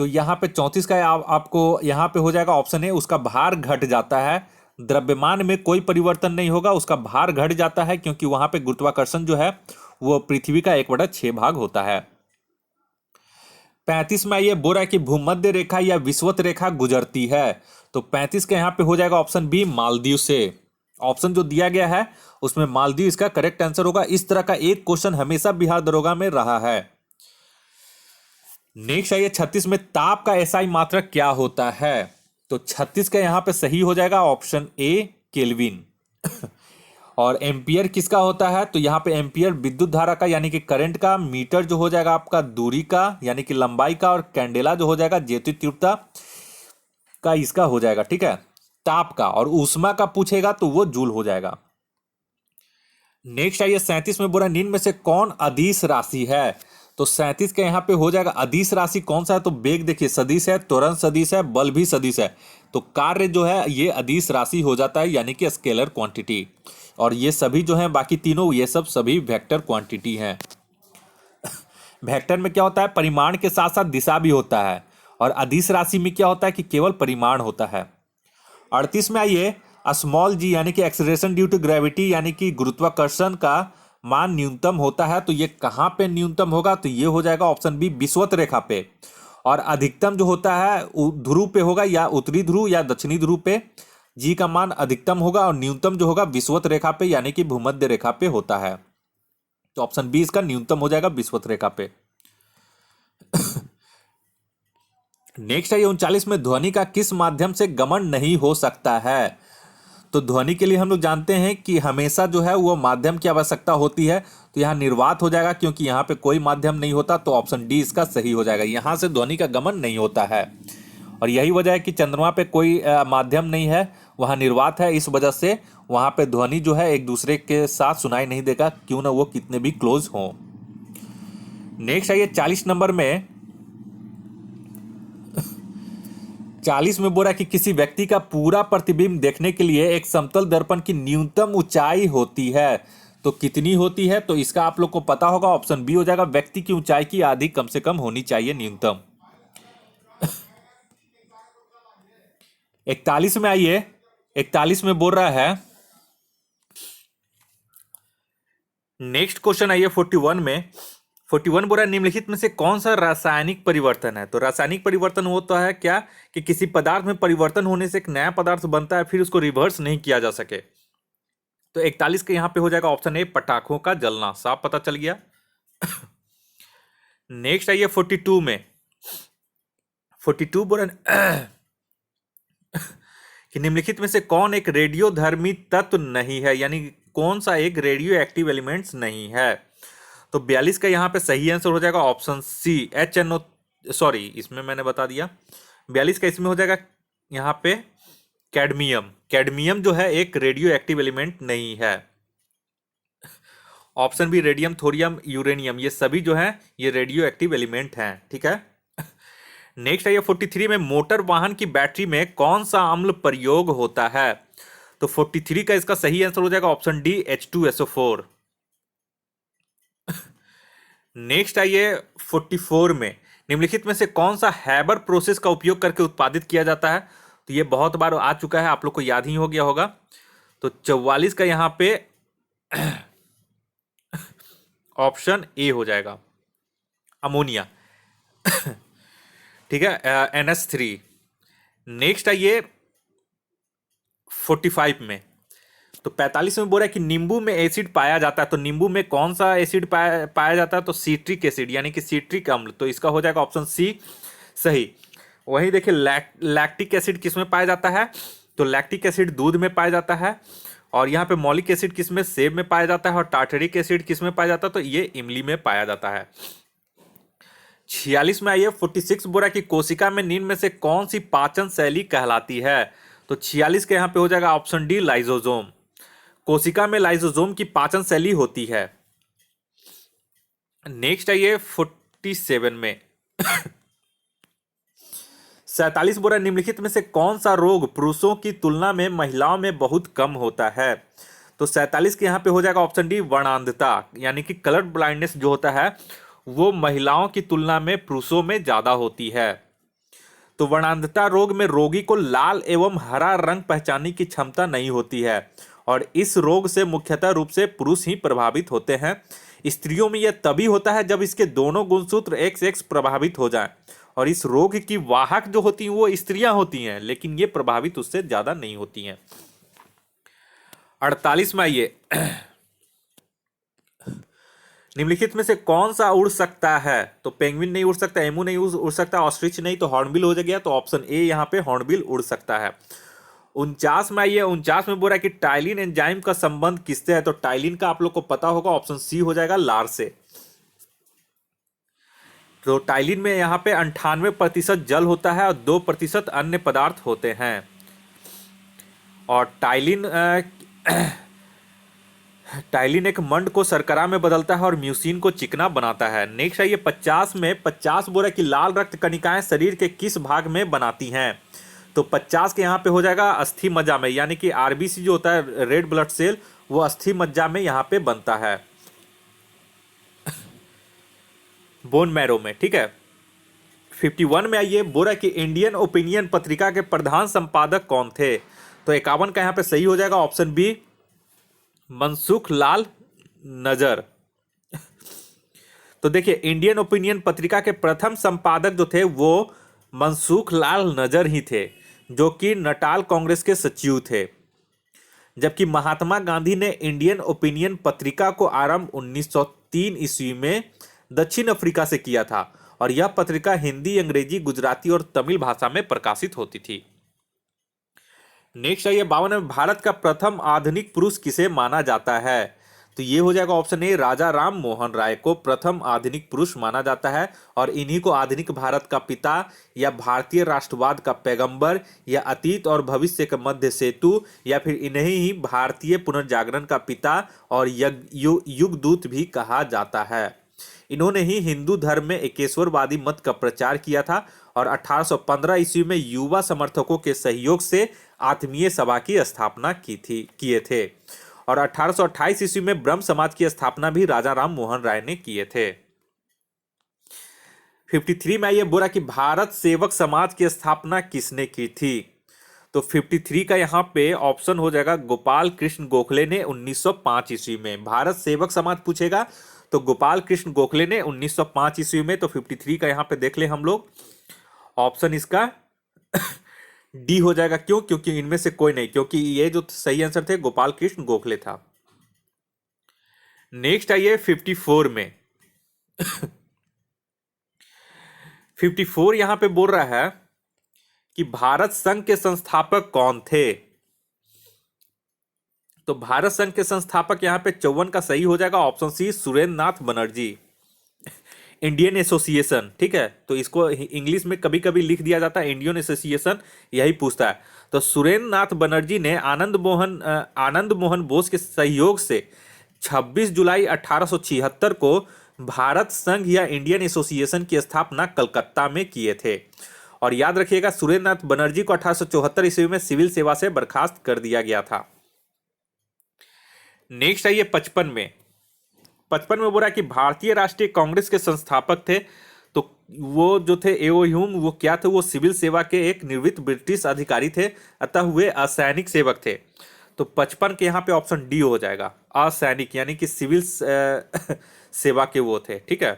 यहाँ पे 34 का आपको यहाँ पे हो जाएगा ऑप्शन ए, उसका भार घट जाता है। द्रव्यमान में कोई परिवर्तन नहीं होगा, उसका भार घट जाता है क्योंकि वहां पे गुरुत्वाकर्षण जो है वो पृथ्वी का 1/6 भाग होता है। 35 में ये बोल रहा है कि भूमध्य रेखा या विषुवत रेखा गुजरती है। तो 35 के यहाँ पे हो जाएगा ऑप्शन बी मालदीव से। ऑप्शन जो दिया गया है उसमें मालदीव इसका करेक्ट आंसर होगा। इस तरह का एक क्वेश्चन हमेशा बिहार दरोगा में रहा है। नेक्स्ट आइए 36 में ताप का एसआई मात्रक क्या होता है? तो 36 का यहां पे सही हो जाएगा ऑप्शन ए केल्विन। और एम्पियर किसका होता है? तो यहां पे एम्पियर विद्युत धारा का यानी कि करंट का, मीटर जो हो जाएगा आपका दूरी का यानी कि लंबाई का, और कैंडेला जो हो जाएगा ज्योति तीव्रता का, इसका हो जाएगा। ठीक है, ताप का। और ऊष्मा का पूछेगा तो वो जूल हो जाएगा। नेक्स्ट आइए 37 में बोला निम्न में से कौन अदिश राशि है? तो 37 के यहाँ पे हो जाएगा अदिश राशि कौन सा है? तो वेग देखिए सदिश है, त्वरण सदिश है, बल भी सदिश है। तो कार्य जो है ये अदिश राशि हो जाता है यानी कि स्केलर क्वांटिटी। और ये सभी जो है बाकी तीनों ये सब सभी वेक्टर क्वांटिटी हैं। वेक्टर में क्या होता है? परिमाण के साथ साथ दिशा भी होता है। और अदिश राशि में क्या होता है कि केवल परिमाण होता है। 38 में आइए स्मॉल जी यानी कि एक्सेलरेशन ड्यू टू ग्रेविटी यानी कि गुरुत्वाकर्षण का मान न्यूनतम होता है। तो ये कहां पे न्यूनतम होगा? तो ये हो जाएगा ऑप्शन बी विषुवत रेखा पे। और अधिकतम जो होता है ध्रुव पे होगा, या उत्तरी ध्रुव या दक्षिणी ध्रुव पे जी का मान अधिकतम होगा। और न्यूनतम जो होगा विषुवत रेखा पे यानी कि भूमध्य रेखा पे होता है। तो ऑप्शन बी इसका न्यूनतम हो जाएगा विषुवत रेखा पे। नेक्स्ट है 39 में ध्वनि का किस माध्यम से गमन नहीं हो सकता है? तो ध्वनि के लिए हम लोग जानते हैं कि हमेशा जो है वो माध्यम की आवश्यकता होती है। तो यहाँ निर्वात हो जाएगा क्योंकि यहाँ पे कोई माध्यम नहीं होता। तो ऑप्शन डी इसका सही हो जाएगा, यहाँ से ध्वनि का गमन नहीं होता है। और यही वजह है कि चंद्रमा पे कोई माध्यम नहीं है, वहाँ निर्वात है। इस वजह से वहाँ पे ध्वनि जो है एक दूसरे के साथ सुनाई नहीं देगा, क्यों ना वो कितने भी क्लोज हों। नेक्स्ट आइए 40 नंबर में 40 में बोला कि किसी व्यक्ति का पूरा प्रतिबिंब देखने के लिए एक समतल दर्पण की न्यूनतम ऊंचाई होती है। तो कितनी होती है? तो इसका आप लोग को पता होगा, ऑप्शन बी हो जाएगा व्यक्ति की ऊंचाई की आधी कम से कम होनी चाहिए न्यूनतम। 41 में आइए 41 में बोल रहा है नेक्स्ट क्वेश्चन आइए 41 में 41 बोल रहा है निम्नलिखित में से कौन सा रासायनिक परिवर्तन है? तो रासायनिक परिवर्तन होता है क्या कि किसी पदार्थ में परिवर्तन होने से एक नया पदार्थ बनता है, फिर उसको रिवर्स नहीं किया जा सके। तो 41 के यहां पे हो जाएगा ऑप्शन ए पटाखों का जलना। साफ पता चल गया। नेक्स्ट आइए 42 में 42 बोल रहा कि निम्नलिखित में से कौन एक रेडियोधर्मी तत्व नहीं है, यानी कौन सा एक रेडियो एक्टिव एलिमेंट्स नहीं है? तो 42 का यहाँ पे सही आंसर हो जाएगा ऑप्शन सी HNO। सॉरी, इसमें मैंने बता दिया। 42 का इसमें हो जाएगा यहाँ पे कैडमियम। कैडमियम जो है एक रेडियो एक्टिव एलिमेंट नहीं है। Option B radium, thorium, uranium, ये सभी जो है ये रेडियो एक्टिव एलिमेंट हैं। ठीक है। नेक्स्ट है ये 43 में मोटर वाहन की बैटरी में कौन सा अम्ल प्रयोग होता है? तो 43 का इसका सही आंसर हो जाएगा ऑप्शन डी H2SO4। नेक्स्ट आइए 44 में निम्नलिखित में से कौन सा हैबर प्रोसेस का उपयोग करके उत्पादित किया जाता है? तो ये बहुत बार आ चुका है, आप लोग को याद ही हो गया होगा। तो 44 का यहाँ पे ऑप्शन ए हो जाएगा, अमोनिया। ठीक है, NH3। नेक्स्ट आइए 45 में। तो 45 में बोल रहा है कि नींबू में एसिड पाया जाता है, तो नींबू में कौन सा एसिड पाया जाता है? तो सीट्रिक एसिड यानी कि सीट्रिक अम्ल। तो इसका हो जाएगा ऑप्शन सी सही। वहीं देखिए लैक्टिक एसिड किस में पाया जाता है? तो लैक्टिक एसिड दूध में पाया जाता है। और यहाँ पे मौलिक एसिड किस में? सेब में पाया जाता है। और टार्टरिक एसिड किस में पाया जाता है? तो ये इमली में पाया जाता है। 46 में आइए 46 बोरा की कोशिका में निम्न में से कौन सी पाचन शैली कहलाती है? तो 46 के यहाँ पे हो जाएगा ऑप्शन डी, लाइजोजोम। कोशिका में लाइजोजोम की पाचन शैली होती है। नेक्स्ट आइए 47 में। 47 बोरा निम्नलिखित में से कौन सा रोग पुरुषों की तुलना में महिलाओं में बहुत कम होता है? तो 47 के यहाँ पे हो जाएगा ऑप्शन डी, वर्णांधता यानी कि कलर ब्लाइंडनेस जो होता है वो महिलाओं की तुलना में पुरुषों में ज्यादा होती है। तो वर्णांधता रोग में रोगी को लाल एवं हरा रंग पहचानने की क्षमता नहीं होती है और इस रोग से मुख्यतः रूप से पुरुष ही प्रभावित होते हैं। स्त्रियों में यह तभी होता है जब इसके दोनों गुणसूत्र XX प्रभावित हो जाएं और इस रोग की वाहक जो होती हैं वो स्त्रियां होती हैं, लेकिन ये प्रभावित उससे ज्यादा नहीं होती हैं। 48 में आइए। निम्नलिखित में से कौन सा उड़ सकता है? तो पेंगुइन नहीं उड़ सकता, एमू नहीं उड़ सकता, ऑस्ट्रिच नहीं, तो हॉर्नबिल हो गया। तो ऑप्शन ए यहाँ पे हॉर्नबिल उड़ सकता है। 49 में आइए। 49 में बोल रहा है कि टाइलिन एंजाइम का संबंध किससे है? तो टाइलिन का आप लोग को पता होगा, ऑप्शन सी हो जाएगा, लार से। तो टाइलिन में यहाँ पे 98% जल होता है और 2% अन्य पदार्थ होते हैं। और टाइलिन एक मंड को शर्करा में बदलता है और म्यूसिन को चिकना बनाता है। नेक्स्ट आइए 50 में। 50 बोल रहा है कि लाल रक्त कणिकाएं शरीर के किस भाग में बनाती हैं? तो 50 के यहाँ पे हो जाएगा अस्थि मज्जा में, यानी कि RBC जो होता है रेड ब्लड सेल, वो अस्थि मज्जा में यहाँ पे बनता है, बोन मैरो में। ठीक है। 51 में आइए। बोरा की इंडियन ओपिनियन पत्रिका के प्रधान संपादक कौन थे? तो 51 का यहाँ पे सही हो जाएगा ऑप्शन बी, मनसुख लाल नजर। तो देखिए इंडियन ओपिनियन पत्रिका के प्रथम संपादक जो थे वो मनसुख लाल नजर ही थे, जो कि नटाल कांग्रेस के सचिव थे। जबकि महात्मा गांधी ने इंडियन ओपिनियन पत्रिका को आरंभ 1903 ईस्वी में दक्षिण अफ्रीका से किया था और यह पत्रिका हिंदी, अंग्रेजी, गुजराती और तमिल भाषा में प्रकाशित होती थी। नेक्स्ट आइए 52 में। भारत का प्रथम आधुनिक पुरुष किसे माना जाता है? तो ये हो जाएगा ऑप्शन ए, राजा राम मोहन राय को प्रथम आधुनिक पुरुष माना जाता है और इन्हीं को आधुनिक भारत का पिता या भारतीय राष्ट्रवाद का पैगंबर या अतीत और भविष्य का मध्य सेतु या फिर इन्हें ही भारतीय पुनर्जागरण का पिता और युगदूत भी कहा जाता है। इन्होंने ही हिंदू धर्म में एकेश्वरवादी मत का प्रचार किया था और 1815 ईस्वी में युवा समर्थकों के सहयोग से आत्मीय सभा की स्थापना किए थे और 1828 ईस्वी में ब्रह्म समाज की स्थापना भी राजा राम मोहन राय ने किए थे। 53 में आइए। बोला कि भारत सेवक समाज की स्थापना किसने की थी? तो 53 का यहाँ पे ऑप्शन हो जाएगा, गोपाल कृष्ण गोखले ने 1905 ईस्वी में। भारत सेवक समाज पूछेगा तो गोपाल कृष्ण गोखले ने 1905 ईस्वी में। तो 53 का यहाँ पे देख ले हम लोग, ऑप्शन इसका डी हो जाएगा। क्यों? क्योंकि इनमें से कोई नहीं, क्योंकि ये जो सही आंसर थे गोपाल कृष्ण गोखले था। नेक्स्ट आइए 54 में। 54 यहां पे बोल रहा है कि भारत संघ के संस्थापक कौन थे? तो भारत संघ के संस्थापक यहां पे 54 का सही हो जाएगा ऑप्शन सी, सुरेंद्र नाथ बनर्जी। इंडियन एसोसिएशन, ठीक है, तो इसको इंग्लिश में कभी कभी लिख दिया जाता है इंडियन एसोसिएशन, यही पूछता है। तो सुरेंद्र नाथ बनर्जी ने आनंद मोहन बोस के सहयोग से 26 जुलाई 1876 को भारत संघ या इंडियन एसोसिएशन की स्थापना कलकत्ता में किए थे। और याद रखिएगा सुरेंद्र नाथ बनर्जी को 1874 ईस्वी में सिविल सेवा से बर्खास्त कर दिया गया था। नेक्स्ट आइए 55 में। 55 में बोला कि भारतीय राष्ट्रीय कांग्रेस के संस्थापक थे, तो वो जो थे एओ ह्यूम, वो क्या थे? वो सिविल सेवा के एक निवृत्त ब्रिटिश अधिकारी थे, अतः वे असैनिक सेवक थे। तो 55 के यहाँ पे ऑप्शन डी हो जाएगा, असैनिक, यानी कि सिविल सेवा के वो थे, ठीक है।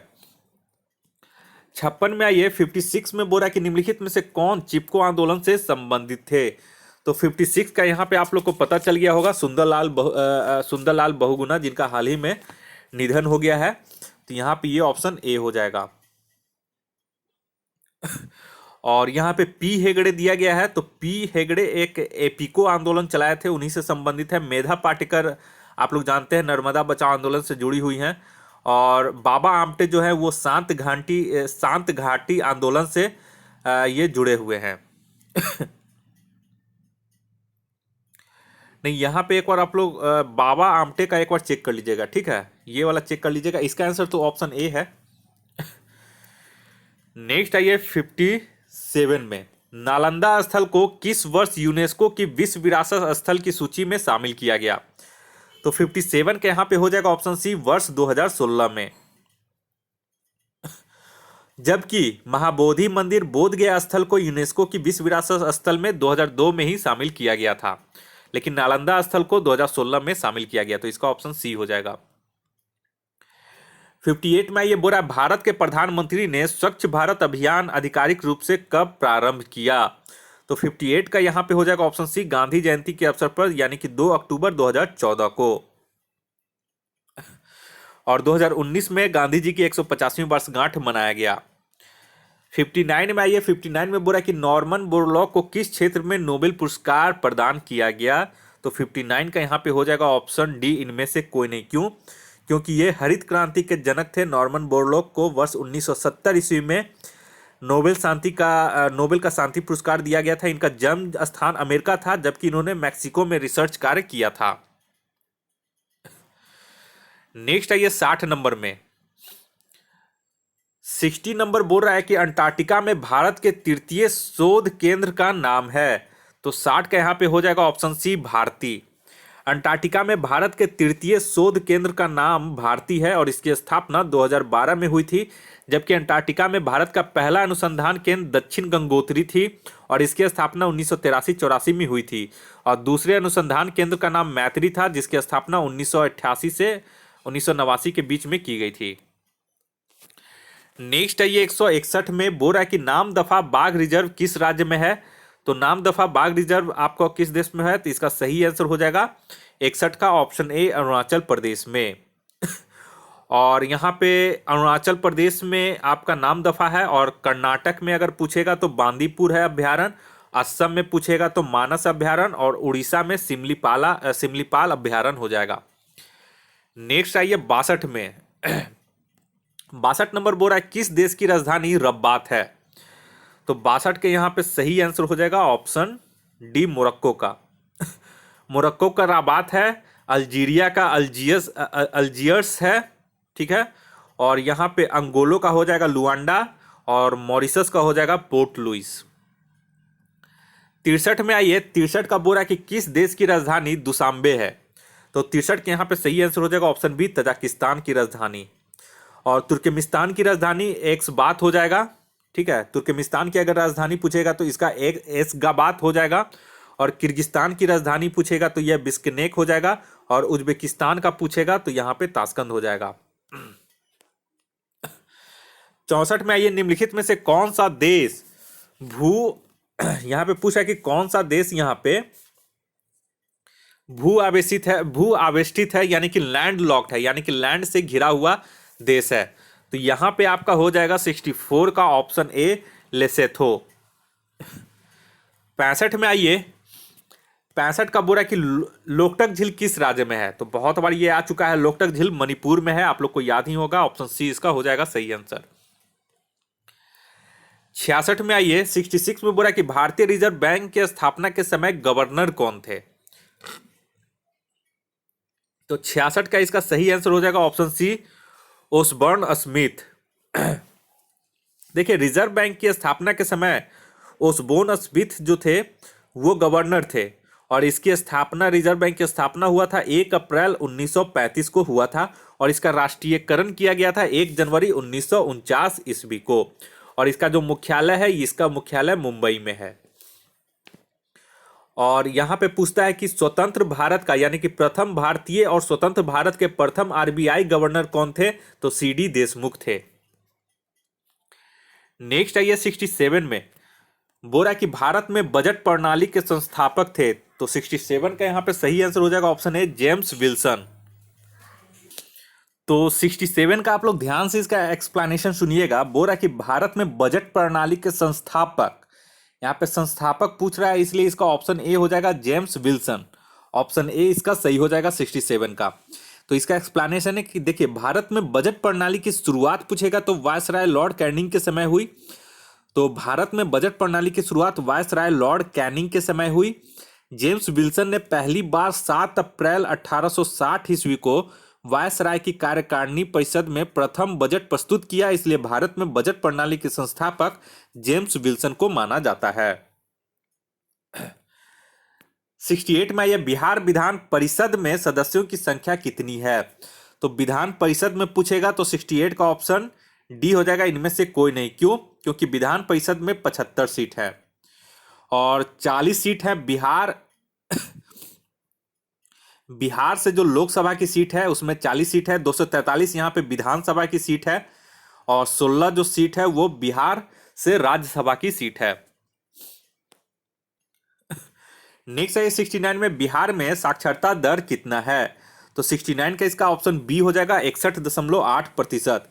56 में आइए, 56 में बोल रहा है कि निम्नलिखित में से कौन चिपको आंदोलन से संबंधित थे। तो 56 का यहाँ पे आप लोग को पता चल गया होगा, सुंदरलाल बहुगुणा, जिनका हाल ही में निधन हो गया है। तो यहाँ पे ये ऑप्शन ए हो जाएगा। और यहाँ पे पी हेगड़े दिया गया है, तो पी हेगड़े एक एपिको आंदोलन चलाए थे, उन्हीं से संबंधित है। मेधा पाटेकर आप लोग जानते हैं नर्मदा बचाओ आंदोलन से जुड़ी हुई हैं। और बाबा आमटे जो है वो शांत घाटी आंदोलन से ये जुड़े हुए हैं। नहीं, यहाँ पे एक बार आप लोग बाबा आमटे का एक बार चेक कर लीजिएगा, ठीक है, ये वाला चेक कर लीजिएगा। इसका आंसर तो ऑप्शन ए है। नेक्स्ट आइए 57 में, नालंदा स्थल को किस वर्ष यूनेस्को की विश्व विरासत स्थल की सूची में शामिल किया गया। तो 57 के यहां पे हो जाएगा ऑप्शन सी, वर्ष 2016 में। जबकि महाबोधि मंदिर बोध गया स्थल को यूनेस्को की विश्व विरासत स्थल में 2002 में ही शामिल किया गया था, लेकिन नालंदा स्थल को 2016 में शामिल किया गया। तो इसका ऑप्शन सी हो जाएगा। 58 में ये बोल रहा है, भारत के प्रधानमंत्री ने स्वच्छ भारत अभियान आधिकारिक रूप से कब प्रारंभ किया। तो 58 का यहां पे हो जाएगा ऑप्शन सी, गांधी जयंती के अवसर पर, यानी कि 2 अक्टूबर 2014 को। और 2019 में गांधी जी की 150वीं वर्षगांठ मनाया गया। 59 में आइए, 59 में बोला कि नॉर्मन बोरलॉग को किस क्षेत्र में नोबेल पुरस्कार प्रदान किया गया। तो 59 का यहाँ पे हो जाएगा ऑप्शन डी, इनमें से कोई नहीं। क्यों? क्योंकि ये हरित क्रांति के जनक थे। नॉर्मन बोरलॉग को वर्ष 1970 ईस्वी में नोबेल का शांति पुरस्कार दिया गया था। इनका जन्म स्थान अमेरिका था, जबकि इन्होंने मैक्सिको में रिसर्च कार्य किया था। नेक्स्ट आइए 60 नंबर में, 60 नंबर बोल रहा है कि अंटार्कटिका में भारत के तृतीय शोध केंद्र का नाम है। तो 60 का यहां पे हो जाएगा ऑप्शन सी, भारती। अंटार्कटिका में भारत के तृतीय शोध केंद्र का नाम भारती है और इसकी स्थापना 2012 में हुई थी, जबकि अंटार्कटिका में भारत का पहला अनुसंधान केंद्र दक्षिण गंगोत्री थी और इसकी स्थापना 1983-84 में हुई थी। और दूसरे अनुसंधान केंद्र का नाम मैत्री था, जिसकी स्थापना 1988 से 1989 के बीच में की गई थी। नेक्स्ट है ये 161 में बोल रहा है कि नामदफा बाघ रिजर्व किस राज्य में है। तो नामदफा बाघ रिजर्व आपको किस देश में है, तो इसका सही आंसर हो जाएगा 61 का ऑप्शन ए, अरुणाचल प्रदेश में। और यहाँ पे अरुणाचल प्रदेश में आपका नामदफा है, और कर्नाटक में अगर पूछेगा तो बांदीपुर है अभ्यारण्य, असम में पूछेगा तो मानस अभ्यारण्य, और उड़ीसा में सिमलीपाल अभ्यारण्य हो जाएगा। नेक्स्ट आइए 62 में, 62 नंबर बोल रहा है किस देश की राजधानी रब्बात है। तो 62 के यहाँ पे सही आंसर हो जाएगा ऑप्शन डी, मोरक्को का। मोरक्को का रबात है, अल्जीरिया का अल्जियर्स है, ठीक है। और यहाँ पे अंगोलो का हो जाएगा लुआंडा, और मॉरिशस का हो जाएगा पोर्ट लुइस। 63 में आइए, 63 का बोल रहा है कि किस देश की राजधानी दुशांबे है। तो 63 के यहाँ पे सही आंसर हो जाएगा ऑप्शन बी, तजाकिस्तान की राजधानी। और तुर्कमेनिस्तान की राजधानी एक्सबात हो जाएगा, ठीक है। तुर्कमेनिस्तान की अगर राजधानी पूछेगा तो इसका एक एशगाबाद हो जाएगा, और किर्गिस्तान की राजधानी पूछेगा तो यह बिश्केनेक हो जाएगा, और उज्बेकिस्तान का पूछेगा तो यहाँ पे ताशकंद हो जाएगा। 64 में आइए, निम्नलिखित में से कौन सा देश यहाँ पे पूछा कि कौन सा देश यहाँ पे भू आवेष्टित है, यानी कि लैंड लॉक्ड है, यानी कि लैंड से घिरा हुआ देश है। तो यहां पे आपका हो जाएगा 64 का ऑप्शन ए, लेसेथो। 65 में आइए, 65 का बोला कि लोकटक झील किस राज्य में है। तो बहुत बार ये आ चुका है, लोकटक झील मणिपुर में है, आप लोग को याद ही होगा, ऑप्शन सी इसका हो जाएगा सही आंसर। 66 में आइए, 66 में बोला कि भारतीय रिजर्व बैंक की स्थापना के समय गवर्नर कौन थे। तो 66 का इसका सही आंसर हो जाएगा ऑप्शन सी, ओसबर्न स्मिथ। देखिए, रिजर्व बैंक की स्थापना के समय ओसबोर्न स्मिथ जो थे वो गवर्नर थे, और इसकी स्थापना, रिजर्व बैंक की स्थापना हुआ था 1 अप्रैल 1935 को हुआ था, और इसका राष्ट्रीयकरण किया गया था 1 जनवरी 1949 ईस्वी को। और इसका जो मुख्यालय है, इसका मुख्यालय मुंबई में है। और यहाँ पे पूछता है कि स्वतंत्र भारत का यानी कि प्रथम भारतीय और स्वतंत्र भारत के प्रथम आरबीआई गवर्नर कौन थे? तो सीडी देशमुख थे। नेक्स्ट आइए 67 में, बोला कि भारत में बजट प्रणाली के संस्थापक थे। तो 67 का यहाँ पे सही आंसर हो जाएगा ऑप्शन ए, जेम्स विल्सन। तो 67 का आप लोग ध्यान से इसका एक्सप्लेनेशन सुनिएगा। बोल रहा है कि भारत में बजट प्रणाली के संस्थापक, यहाँ पे संस्थापक पूछ रहा है, इसलिए इसका ऑप्शन ए हो जाएगा जेम्स विल्सन। ऑप्शन ए इसका सही हो जाएगा 67 का। तो इसका एक्सप्लेनेशन है कि देखिए, भारत में बजट प्रणाली की शुरुआत पूछेगा तो वायसराय लॉर्ड कैनिंग के समय हुई। तो भारत में बजट प्रणाली की शुरुआत वायसराय लॉर्ड कैनिंग के समय हुई। जेम्स विल्सन ने पहली बार 7 अप्रैल 1860 ईस्वी को वायसराय की कार्यकारिणी परिषद में प्रथम बजट प्रस्तुत किया, इसलिए भारत में बजट प्रणाली के संस्थापक जेम्स विल्सन को माना जाता है। 68 में यह बिहार विधान परिषद में सदस्यों की संख्या कितनी है? तो विधान परिषद में पूछेगा तो 68 का ऑप्शन डी हो जाएगा, इनमें से कोई नहीं। क्यों? क्योंकि विधान परिषद में 75 सीट है और 40 सीट है बिहार बिहार से जो लोकसभा की सीट है उसमें 40 सीट है, 243 यहाँ पे विधानसभा की सीट है और 16 जो सीट है वो बिहार से राज्यसभा की सीट है। नेक्स्ट है 69 में, बिहार में साक्षरता दर कितना है? तो 69 का इसका ऑप्शन बी हो जाएगा, 61.8%।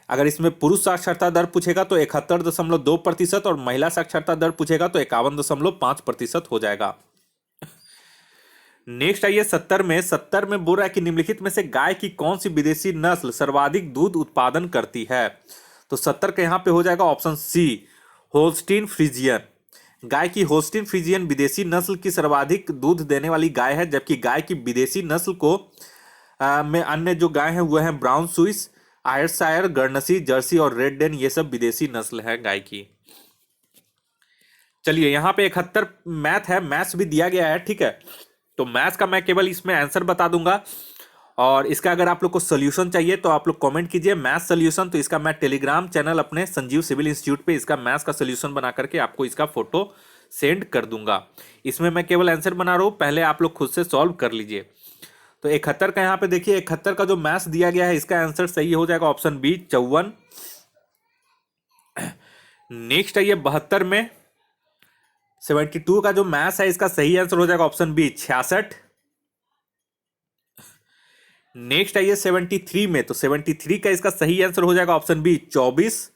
अगर इसमें पुरुष साक्षरता दर पूछेगा तो 71.2% और महिला साक्षरता दर पूछेगा तो 51.5% हो जाएगा। नेक्स्ट आइए 70 में बोल रहा है कि निम्नलिखित में से गाय की कौन सी विदेशी नस्ल सर्वाधिक दूध उत्पादन करती है? तो 70 के यहां पे हो जाएगा ऑप्शन सी, होल्स्टीन फ्रीजियन। गाय की होल्स्टीन फ्रीजियन विदेशी नस्ल की सर्वाधिक दूध देने वाली गाय है, जबकि गाय की विदेशी नस्ल को में अन्य जो गाय है वो है ब्राउन स्विस, आयरशायर, गर्नसी, जर्सी और रेड डेन, ये सब विदेशी नस्ल है गाय की। चलिए यहाँ पे 71 मैथ है, मैथ्स भी दिया गया है, ठीक है। तो मैथ्स का मैं केवल इसमें आंसर बता दूंगा और इसका अगर आप लोग को सोल्यूशन चाहिए तो आप लोग कमेंट कीजिए मैथ्स सोल्यूशन। तो इसका मैं टेलीग्राम चैनल अपने संजीव सिविल इंस्टीट्यूट पे इसका मैथ्स का सोल्यूशन बना करके आपको इसका फोटो सेंड कर दूंगा। इसमें मैं केवल आंसर बना रहा हूँ, पहले आप लोग खुद से सॉल्व कर लीजिए। तो 71 का यहाँ पे देखिए, 71 का जो मैथ्स दिया गया है इसका आंसर सही हो जाएगा ऑप्शन बी, 54। नेक्स्ट है ये 72 में 72 का जो मैथ्स है इसका सही आंसर हो जाएगा ऑप्शन बी, 66। नेक्स्ट है ये 73 में, तो 73 का इसका सही आंसर हो जाएगा ऑप्शन बी, 24।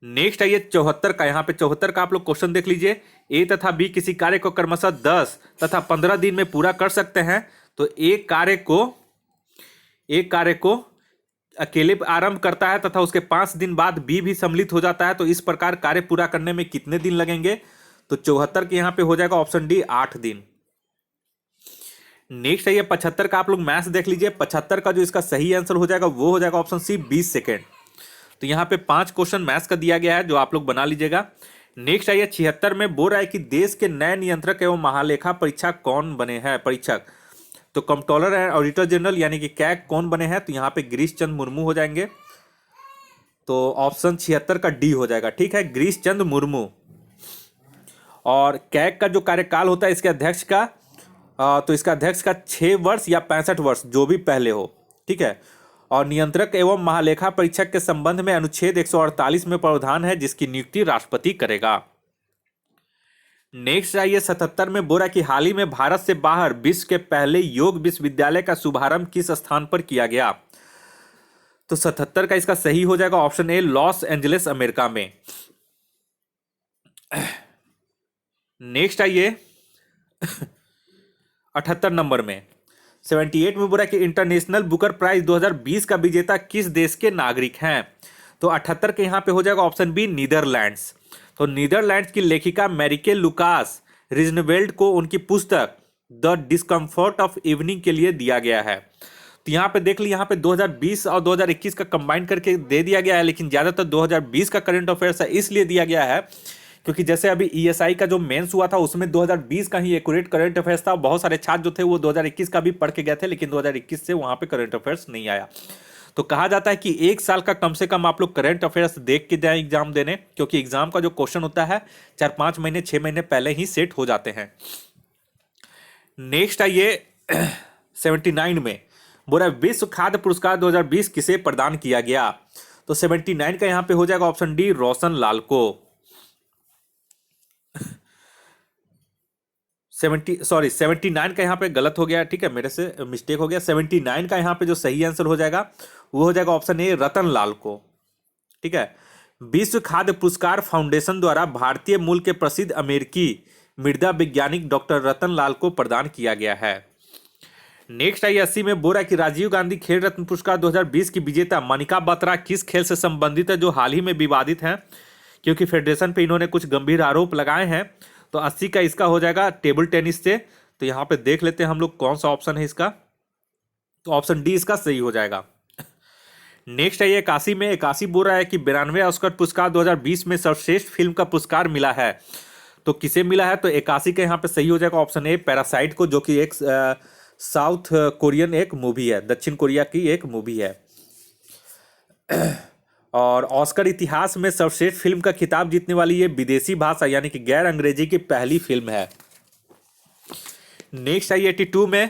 नेक्स्ट है ये 74 का, यहां पे 74 का आप लोग क्वेश्चन देख लीजिए, ए तथा बी किसी कार्य को क्रमशः 10 तथा 15 दिन में पूरा कर सकते हैं। तो एक कार्य को अकेले आरंभ करता है तथा उसके 5 दिन बाद बी भी सम्मिलित हो जाता है, तो इस प्रकार कार्य पूरा करने में कितने दिन लगेंगे? तो 74 के यहां पे हो जाएगा ऑप्शन डी, 8 दिन। नेक्स्ट है ये 75 का, आप लोग मैथ्स देख लीजिए, 75 का जो इसका सही आंसर हो जाएगा वो हो जाएगा ऑप्शन सी, 20 सेकेंड। तो यहाँ पे 5 क्वेश्चन मैथ्स का दिया गया है जो आप लोग बना लीजिएगा। नेक्स्ट है ये 76 में, बोल रहा है कि देश के नए नियंत्रक एवं महालेखा परीक्षक कौन बने हैं? परीक्षक तो कंट्रोलर एंड ऑडिटर जनरल यानी कि कैग कौन बने हैं? तो यहाँ पे गिरीश चंद्र मुर्मू हो जाएंगे। तो ऑप्शन 76 का डी हो जाएगा, ठीक है, गिरीश चंद्र मुर्मू। और कैग का जो कार्यकाल होता है इसके अध्यक्ष का, तो इसका अध्यक्ष का 6 वर्ष या 65 वर्ष जो भी पहले हो, ठीक है। और नियंत्रक एवं महालेखा परीक्षक के संबंध में अनुच्छेद 148 में प्रावधान है जिसकी नियुक्ति राष्ट्रपति करेगा। नेक्स्ट आइए 77 में, बोला कि हाल ही में भारत से बाहर विश्व के पहले योग विश्वविद्यालय का शुभारंभ किस स्थान पर किया गया? तो 77 का इसका सही हो जाएगा option A, Los Angeles, America में। नेक्स्ट आइए 78 नंबर में, 78 में बोला कि इंटरनेशनल बुकर प्राइज 2020 का विजेता किस देश के नागरिक हैं? तो 78 के यहां पे हो जाएगा ऑप्शन बी, नीदरलैंड्स। तो नीदरलैंड्स की लेखिका मैरिके लुकास रिजनवेल्ड को उनकी पुस्तक द डिस्कम्फर्ट ऑफ इवनिंग के लिए दिया गया है। तो यहाँ पे देख ली, यहाँ पे 2020 और 2021 का कंबाइन करके दे दिया गया है, लेकिन ज्यादातर 2020 का करंट अफेयर्स है इसलिए दिया गया है क्योंकि जैसे अभी ईएसआई का जो मेंस हुआ था उसमें 2020 का ही एक्यूरेट करंट अफेयर्स था। बहुत सारे छात्र जो थे वो 2021 का भी पढ़ के गए थे, लेकिन 2021 से वहां पे करंट अफेयर्स नहीं आया। तो कहा जाता है कि एक साल का कम से कम आप लोग करंट अफेयर्स देख के जाएं एग्जाम देने, क्योंकि एग्जाम का जो क्वेश्चन होता है 4-5 महीने 6 महीने पहले ही सेट हो जाते हैं। नेक्स्ट आइए 79 में बोल रहा है विश्व खाद्य पुरस्कार 2020 किसे प्रदान किया गया? तो 79 का यहां पे हो जाएगा ऑप्शन डी, रोशन लाल को। 79 का यहाँ पे गलत हो गया, ठीक है, मेरे से मिस्टेक हो गया। 79 का यहाँ पे जो सही आंसर हो जाएगा वो हो जाएगा ऑप्शन ए, रतन लाल को। ठीक है, विश्व खाद्य पुरस्कार फाउंडेशन द्वारा भारतीय मूल के प्रसिद्ध अमेरिकी मृदा वैज्ञानिक डॉक्टर रतन लाल को प्रदान किया गया है। नेक्स्ट आई 80 में बोल रहा है कि राजीव गांधी खेल रत्न पुरस्कार 2020 की विजेता मनिका बत्रा किस खेल से संबंधित है जो हाल ही में विवादित है, क्योंकि फेडरेशन पे इन्होंने कुछ गंभीर आरोप लगाए हैं। तो 80 का इसका हो जाएगा टेबल टेनिस से। तो यहाँ पे देख लेते हैं हम लोग कौन सा ऑप्शन है इसका। तो ऑप्शन डी इसका सही हो जाएगा। नेक्स्ट है 81 में 81 बोल रहा है कि 92वें ऑस्कर पुरस्कार 2020 में सर्वश्रेष्ठ फिल्म का पुरस्कार मिला है। तो किसे मिला है? तो 81 का यहाँ पे सही हो जाएगा ऑप्शन ए, पैरासाइट को, जो कि एक साउथ कोरियन एक मूवी है, दक्षिण कोरिया की एक मूवी है। और ऑस्कर इतिहास में सर्वश्रेष्ठ फिल्म का खिताब जीतने वाली ये विदेशी भाषा यानी कि गैर अंग्रेजी की पहली फिल्म है। नेक्स्ट आई 82 में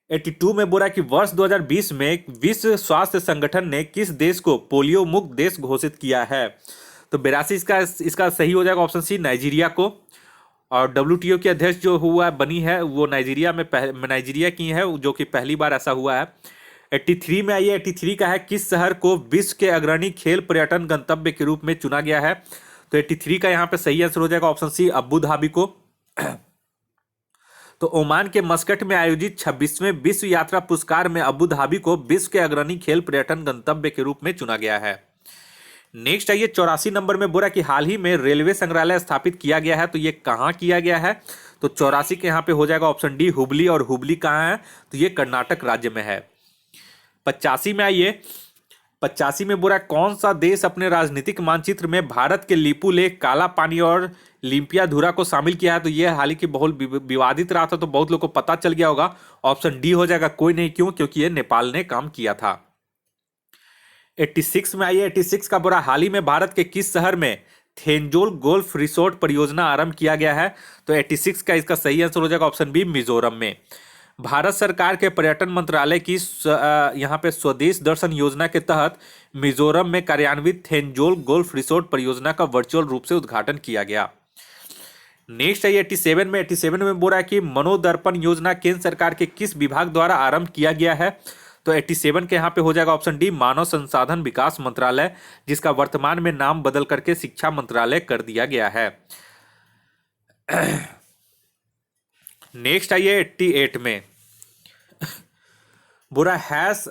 82 में बोला कि वर्ष 2020 में विश्व स्वास्थ्य संगठन ने किस देश को पोलियो मुक्त देश घोषित किया है? तो 82 इसका सही हो जाएगा ऑप्शन सी, नाइजीरिया को। और WTO की अध्यक्ष जो हुआ बनी है वो नाइजीरिया की है, जो कि पहली बार ऐसा हुआ है। 83 में आइए 83 का है किस शहर को विश्व के अग्रणी खेल पर्यटन गंतव्य के रूप में चुना गया है? तो 83 का यहाँ पे सही आंसर हो जाएगा ऑप्शन सी, अबू धाबी को। तो ओमान के मस्कट में आयोजित 26वें विश्व यात्रा पुरस्कार में अबू धाबी को विश्व के अग्रणी खेल पर्यटन गंतव्य के रूप में चुना गया है। नेक्स्ट आइए 84 नंबर में बोला कि हाल ही में रेलवे संग्रहालय स्थापित किया गया है। तो ये कहाँ किया गया है? तो 84 के यहाँ पे हो जाएगा ऑप्शन डी, हुबली। और हुबली कहाँ है? तो ये कर्नाटक राज्य में है। 85 में आइए 85 में बोला कौन सा देश अपने राजनीतिक मानचित्र में भारत के लिपू लेक, काला पानी और लिम्पियाधुरा को शामिल किया है? तो ये हाल ही की बहुत विवादित रहा था, तो बहुत लोग को पता चल गया होगा। ऑप्शन डी हो जाएगा, कोई नहीं। क्यों? क्योंकि ये नेपाल ने काम किया था। 86 में आइए 86 का बोला हाल ही में भारत के किस शहर में थेंजोल गोल्फ रिसोर्ट परियोजना आरंभ किया गया है? तो 86 का इसका सही आंसर हो जाएगा ऑप्शन बी, मिजोरम में। भारत सरकार के पर्यटन मंत्रालय की यहाँ पे स्वदेश दर्शन योजना के तहत मिजोरम में कार्यान्वित थेंजोल गोल्फ रिसोर्ट परियोजना का वर्चुअल रूप से उद्घाटन किया गया। नेक्स्ट है 87 में बोल रहा है कि मनोदर्पण योजना केंद्र सरकार के किस विभाग द्वारा आरंभ किया गया है? तो 87 के यहाँ पे हो जाएगा ऑप्शन डी, मानव संसाधन विकास मंत्रालय, जिसका वर्तमान में नाम बदल करके शिक्षा मंत्रालय कर दिया गया है। नेक्स्ट आइए 88 में बुरा हैश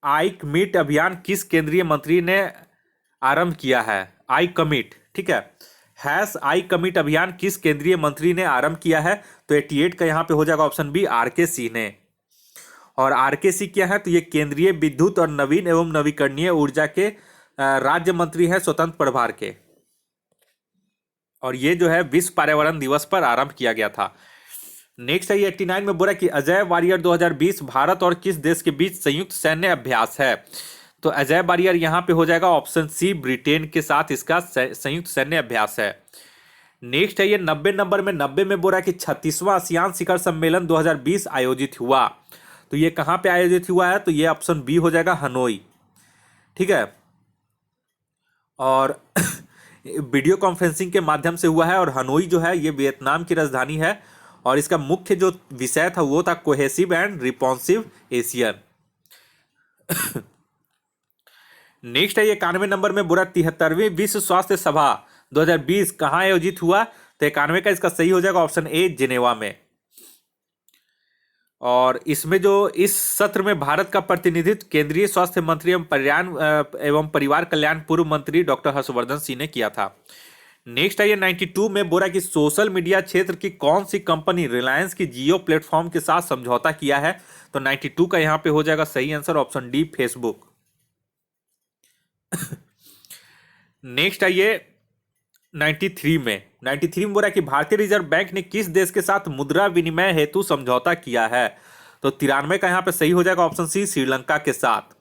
आई कमिट अभियान किस केंद्रीय मंत्री ने आरंभ किया है? आई कमिट, ठीक है, हैश आई कमिट अभियान किस केंद्रीय मंत्री ने आरंभ किया है? तो 88 का यहाँ पे हो जाएगा ऑप्शन बी, RK सिंह ने। और RK सिंह क्या है? तो ये केंद्रीय विद्युत और नवीन एवं नवीकरणीय ऊर्जा के राज्य मंत्री हैं स्वतंत्र प्रभार के। और ये जो है विश्व पर्यावरण दिवस पर आरंभ किया गया था। नेक्स्ट है 89 में बोला कि अजय वारियर 2020 भारत और किस देश के बीच संयुक्त सैन्य अभ्यास है? तो अजय वारियर यहाँ पे हो जाएगा ऑप्शन सी, ब्रिटेन के साथ इसका संयुक्त सैन्य अभ्यास है। नेक्स्ट है 90 नंबर में 90 में बोला कि 36वां आसियान शिखर सम्मेलन 2020 आयोजित हुआ। तो ये कहाँ पे आयोजित हुआ है? तो ये ऑप्शन बी हो जाएगा, हनोई, ठीक है। और वीडियो कॉन्फ्रेंसिंग के माध्यम से हुआ है। और हनोई जो है ये वियतनाम की राजधानी है। और इसका मुख्य जो विषय था वो था cohesive and responsive Asian. Next है 91 नंबर में बुरा 73वीं विश्व स्वास्थ्य सभा 2020 कहाँ आयोजित हुआ? तो 91 का इसका सही हो जाएगा ऑप्शन ए, जिनेवा में। और इसमें जो इस सत्र में भारत का प्रतिनिधित्व केंद्रीय स्वास्थ्य मंत्री एवं परिवार कल्याण पूर्व मंत्री डॉक्टर हर्षवर्धन सिंह ने किया था। नेक्स्ट है 92 में बोला कि सोशल मीडिया क्षेत्र की कौन सी कंपनी रिलायंस की जियो प्लेटफॉर्म के साथ समझौता किया है? तो 92 का यहां पे हो जाएगा सही answer option D, Facebook. Next आइए 93 में बोला कि भारतीय रिजर्व बैंक ने किस देश के साथ मुद्रा विनिमय हेतु समझौता किया है? तो 93 का यहाँ पे सही हो जाएगा ऑप्शन सी, श्रीलंका के साथ।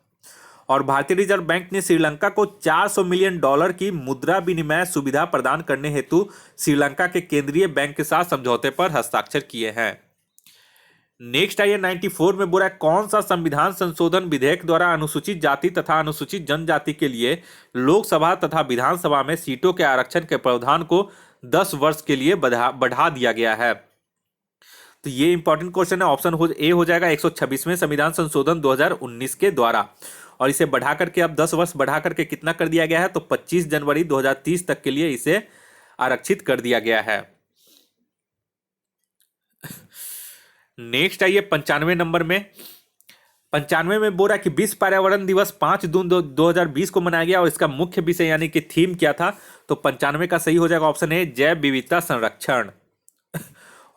और भारतीय रिजर्व बैंक ने श्रीलंका को $400 मिलियन की मुद्रा विनिमय सुविधा प्रदान करने हेतु श्रीलंका के केंद्रीय बैंक के साथ समझौते पर हस्ताक्षर किए हैं। नेक्स्ट आइए 94 में बोला कौन सा संविधान संशोधन विधेयक द्वारा अनुसूचित जाति तथा अनुसूचित जनजाति के लिए लोकसभा तथा विधानसभा में सीटों के आरक्षण के प्रावधान को 10 वर्ष के लिए बढ़ा दिया गया है। तो ये इंपॉर्टेंट क्वेश्चन है। ऑप्शन ए हो जाएगा 126वें संविधान संशोधन 2019 के द्वारा। और इसे बढ़ा करके अब 10 वर्ष बढ़ा करके कितना कर दिया गया है, तो 25 जनवरी 2030 तक के लिए इसे आरक्षित कर दिया गया है। नेक्स्ट आइए 95 नंबर में। 95 में बोल रहा है कि विश्व पर्यावरण दिवस 5 जून 2020 को मनाया गया और इसका मुख्य विषय यानी कि थीम क्या था, तो 95 का सही हो जाएगा ऑप्शन ए, जैव विविधता संरक्षण।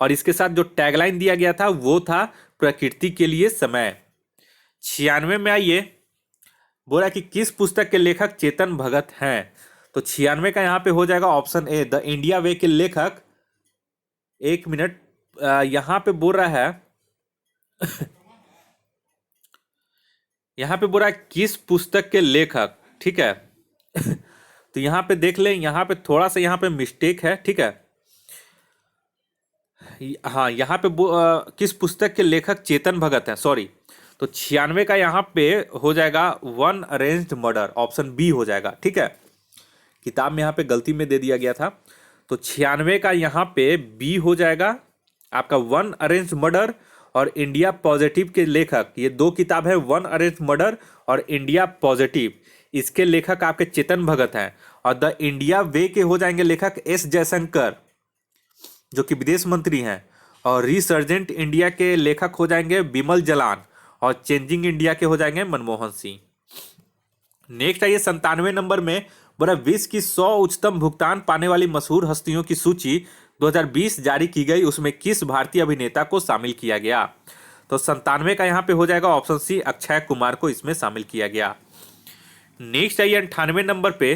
और इसके साथ जो टैगलाइन दिया गया था वो था प्रकृति के लिए समय। 96 में आइए, बोला कि किस पुस्तक के लेखक चेतन भगत हैं, तो 96 का यहां पे हो जाएगा ऑप्शन ए, द इंडिया वे के लेखक। एक मिनट, यहां पे बोल रहा है यहां पे बोल रहा है किस पुस्तक के लेखक, ठीक है। तो यहां पे देख लें, यहां पे थोड़ा सा यहां पे मिस्टेक है, ठीक है। हाँ, यहाँ पे किस पुस्तक के लेखक चेतन भगत हैं, सॉरी। तो 96 का यहाँ पे हो जाएगा one arranged murder, option B हो जाएगा, ठीक है। किताब में यहाँ पे गलती में दे दिया गया था, तो 96 का यहाँ पे बी हो जाएगा आपका वन अरेंज्ड मर्डर। और इंडिया पॉजिटिव के लेखक, ये दो किताब है, वन अरेंज्ड मर्डर और इंडिया पॉजिटिव, इसके लेखक आपके चेतन भगत हैं। और द इंडिया वे के हो जाएंगे लेखक एस जयशंकर, जो कि विदेश मंत्री हैं। और रिसर्जेंट इंडिया के लेखक हो जाएंगे बिमल जलान। और चेंजिंग इंडिया के हो जाएंगे मनमोहन सिंह। नेक्स्ट आइए 97 नंबर में, बोला विश्व की 100 उच्चतम भुगतान पाने वाली मशहूर हस्तियों की सूची 2020 जारी की गई, उसमें किस भारतीय अभिनेता को शामिल किया गया, तो 97 का यहाँ पे हो जाएगा ऑप्शन सी, अक्षय कुमार को इसमें शामिल किया गया। नेक्स्ट आइए 98 नंबर पे,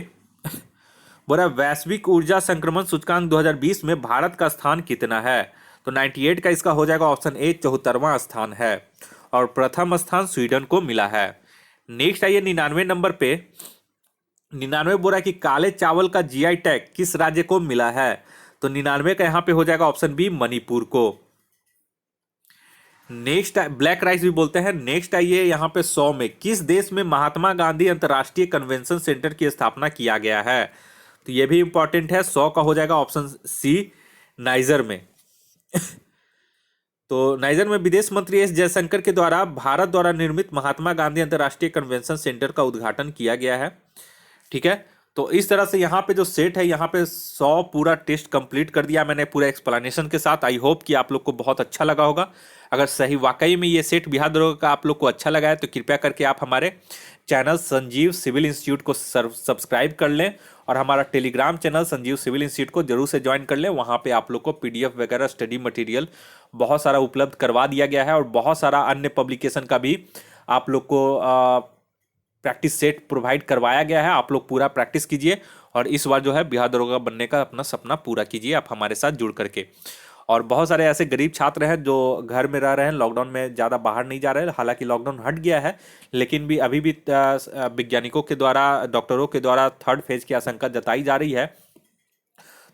बोला वैश्विक ऊर्जा संक्रमण सूचकांक 2020 में भारत का स्थान कितना है, तो 98 का इसका हो जाएगा ऑप्शन ए, 74वां स्थान है। और प्रथम स्थान स्वीडन को मिला है। नेक्स्ट आइए 99 नंबर पे, 99 बोला कि काले चावल का जीआई टैग किस राज्य को मिला है, तो 99 का यहां पे हो जाएगा ऑप्शन बी, मणिपुर को। नेक्स्ट ब्लैक राइस भी बोलते हैं। नेक्स्ट आइए यहां पे 100 में, किस देश में महात्मा गांधी अंतर्राष्ट्रीय कन्वेंशन सेंटर की स्थापना किया गया है, तो ये भी इंपॉर्टेंट है। 100 का हो जाएगा ऑप्शन सी, नाइजर में। तो नाइजर में विदेश मंत्री एस जयशंकर के द्वारा भारत द्वारा निर्मित महात्मा गांधी अंतर्राष्ट्रीय कन्वेंशन सेंटर का उद्घाटन किया गया है, ठीक है। तो इस तरह से यहाँ पे जो सेट है, यहाँ पे 100 पूरा टेस्ट कंप्लीट कर दिया मैंने पूरा एक्सप्लेनेशन के साथ। आई होप कि आप लोग को बहुत अच्छा लगा होगा। अगर सही वाकई में ये सेट बिहार दरोगा का आप लोग को अच्छा लगा है तो कृपया करके आप हमारे चैनल संजीव सिविल इंस्टीट्यूट को सब्सक्राइब कर लें और हमारा Telegram channel Sanjeev civil Institute को जरूर से ज्वाइन कर लें। वहाँ पे आप लोग को पीडीएफ वगैरह स्टडी मटेरियल बहुत सारा उपलब्ध करवा दिया गया है और बहुत सारा अन्य पब्लिकेशन का भी आप लोग को प्रैक्टिस सेट प्रोवाइड करवाया गया है। आप लोग पूरा प्रैक्टिस कीजिए और इस बार जो है बिहार दरोगा बनने का अपना सपना पूरा कीजिए आप हमारे साथ जुड़ करके। और बहुत सारे ऐसे गरीब छात्र हैं जो घर में रह रहे हैं, लॉकडाउन में ज़्यादा बाहर नहीं जा रहे हैं। हालांकि लॉकडाउन हट गया है लेकिन भी अभी भी वैज्ञानिकों के द्वारा, डॉक्टरों के द्वारा थर्ड फेज की आशंका जताई जा रही है।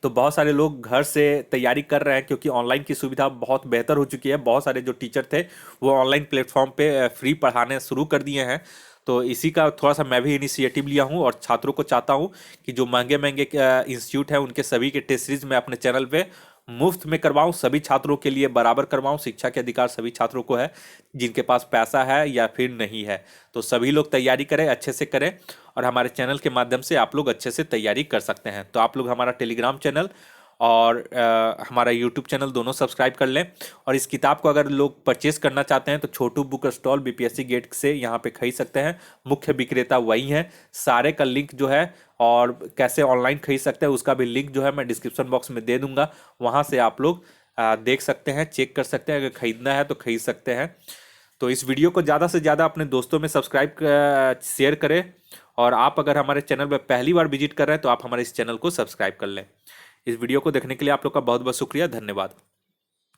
तो बहुत सारे लोग घर से तैयारी कर रहे हैं क्योंकि ऑनलाइन की सुविधा बहुत बेहतर हो चुकी है। बहुत सारे जो टीचर थे वो ऑनलाइन प्लेटफॉर्म पे फ्री पढ़ाने शुरू कर दिए हैं। तो इसी का थोड़ा सा मैं भी इनिशिएटिव लिया हूं और छात्रों को चाहता हूं कि जो महंगे महंगे इंस्टीट्यूट हैं उनके सभी के टेस्ट सीरीज मैं अपने चैनल पे मुफ्त में करवाऊं, सभी छात्रों के लिए बराबर करवाऊं। शिक्षा के अधिकार सभी छात्रों को है, जिनके पास पैसा है या फिर नहीं है। तो सभी लोग तैयारी करें, अच्छे से करें और हमारे चैनल के माध्यम से आप लोग अच्छे से तैयारी कर सकते हैं। तो आप लोग हमारा टेलीग्राम चैनल और हमारा यूट्यूब चैनल दोनों सब्सक्राइब कर लें। और इस किताब को अगर लोग परचेस करना चाहते हैं तो Chhotu book stall BPSC gate से यहाँ पे खरीद सकते हैं। मुख्य विक्रेता वही हैं। सारे का लिंक जो है और कैसे ऑनलाइन खरीद सकते हैं उसका भी लिंक जो है मैं डिस्क्रिप्शन बॉक्स में दे दूंगा। वहाँ से आप लोग देख सकते हैं, चेक कर सकते हैं। अगर खरीदना है तो खरीद सकते हैं। तो इस वीडियो को ज़्यादा से ज़्यादा अपने दोस्तों में शेयर करें। और आप अगर हमारे चैनल पर पहली बार विजिट कर रहे हैं तो आप हमारे इस चैनल को सब्सक्राइब कर लें। इस वीडियो को देखने के लिए आप लोग का बहुत बहुत शुक्रिया, धन्यवाद।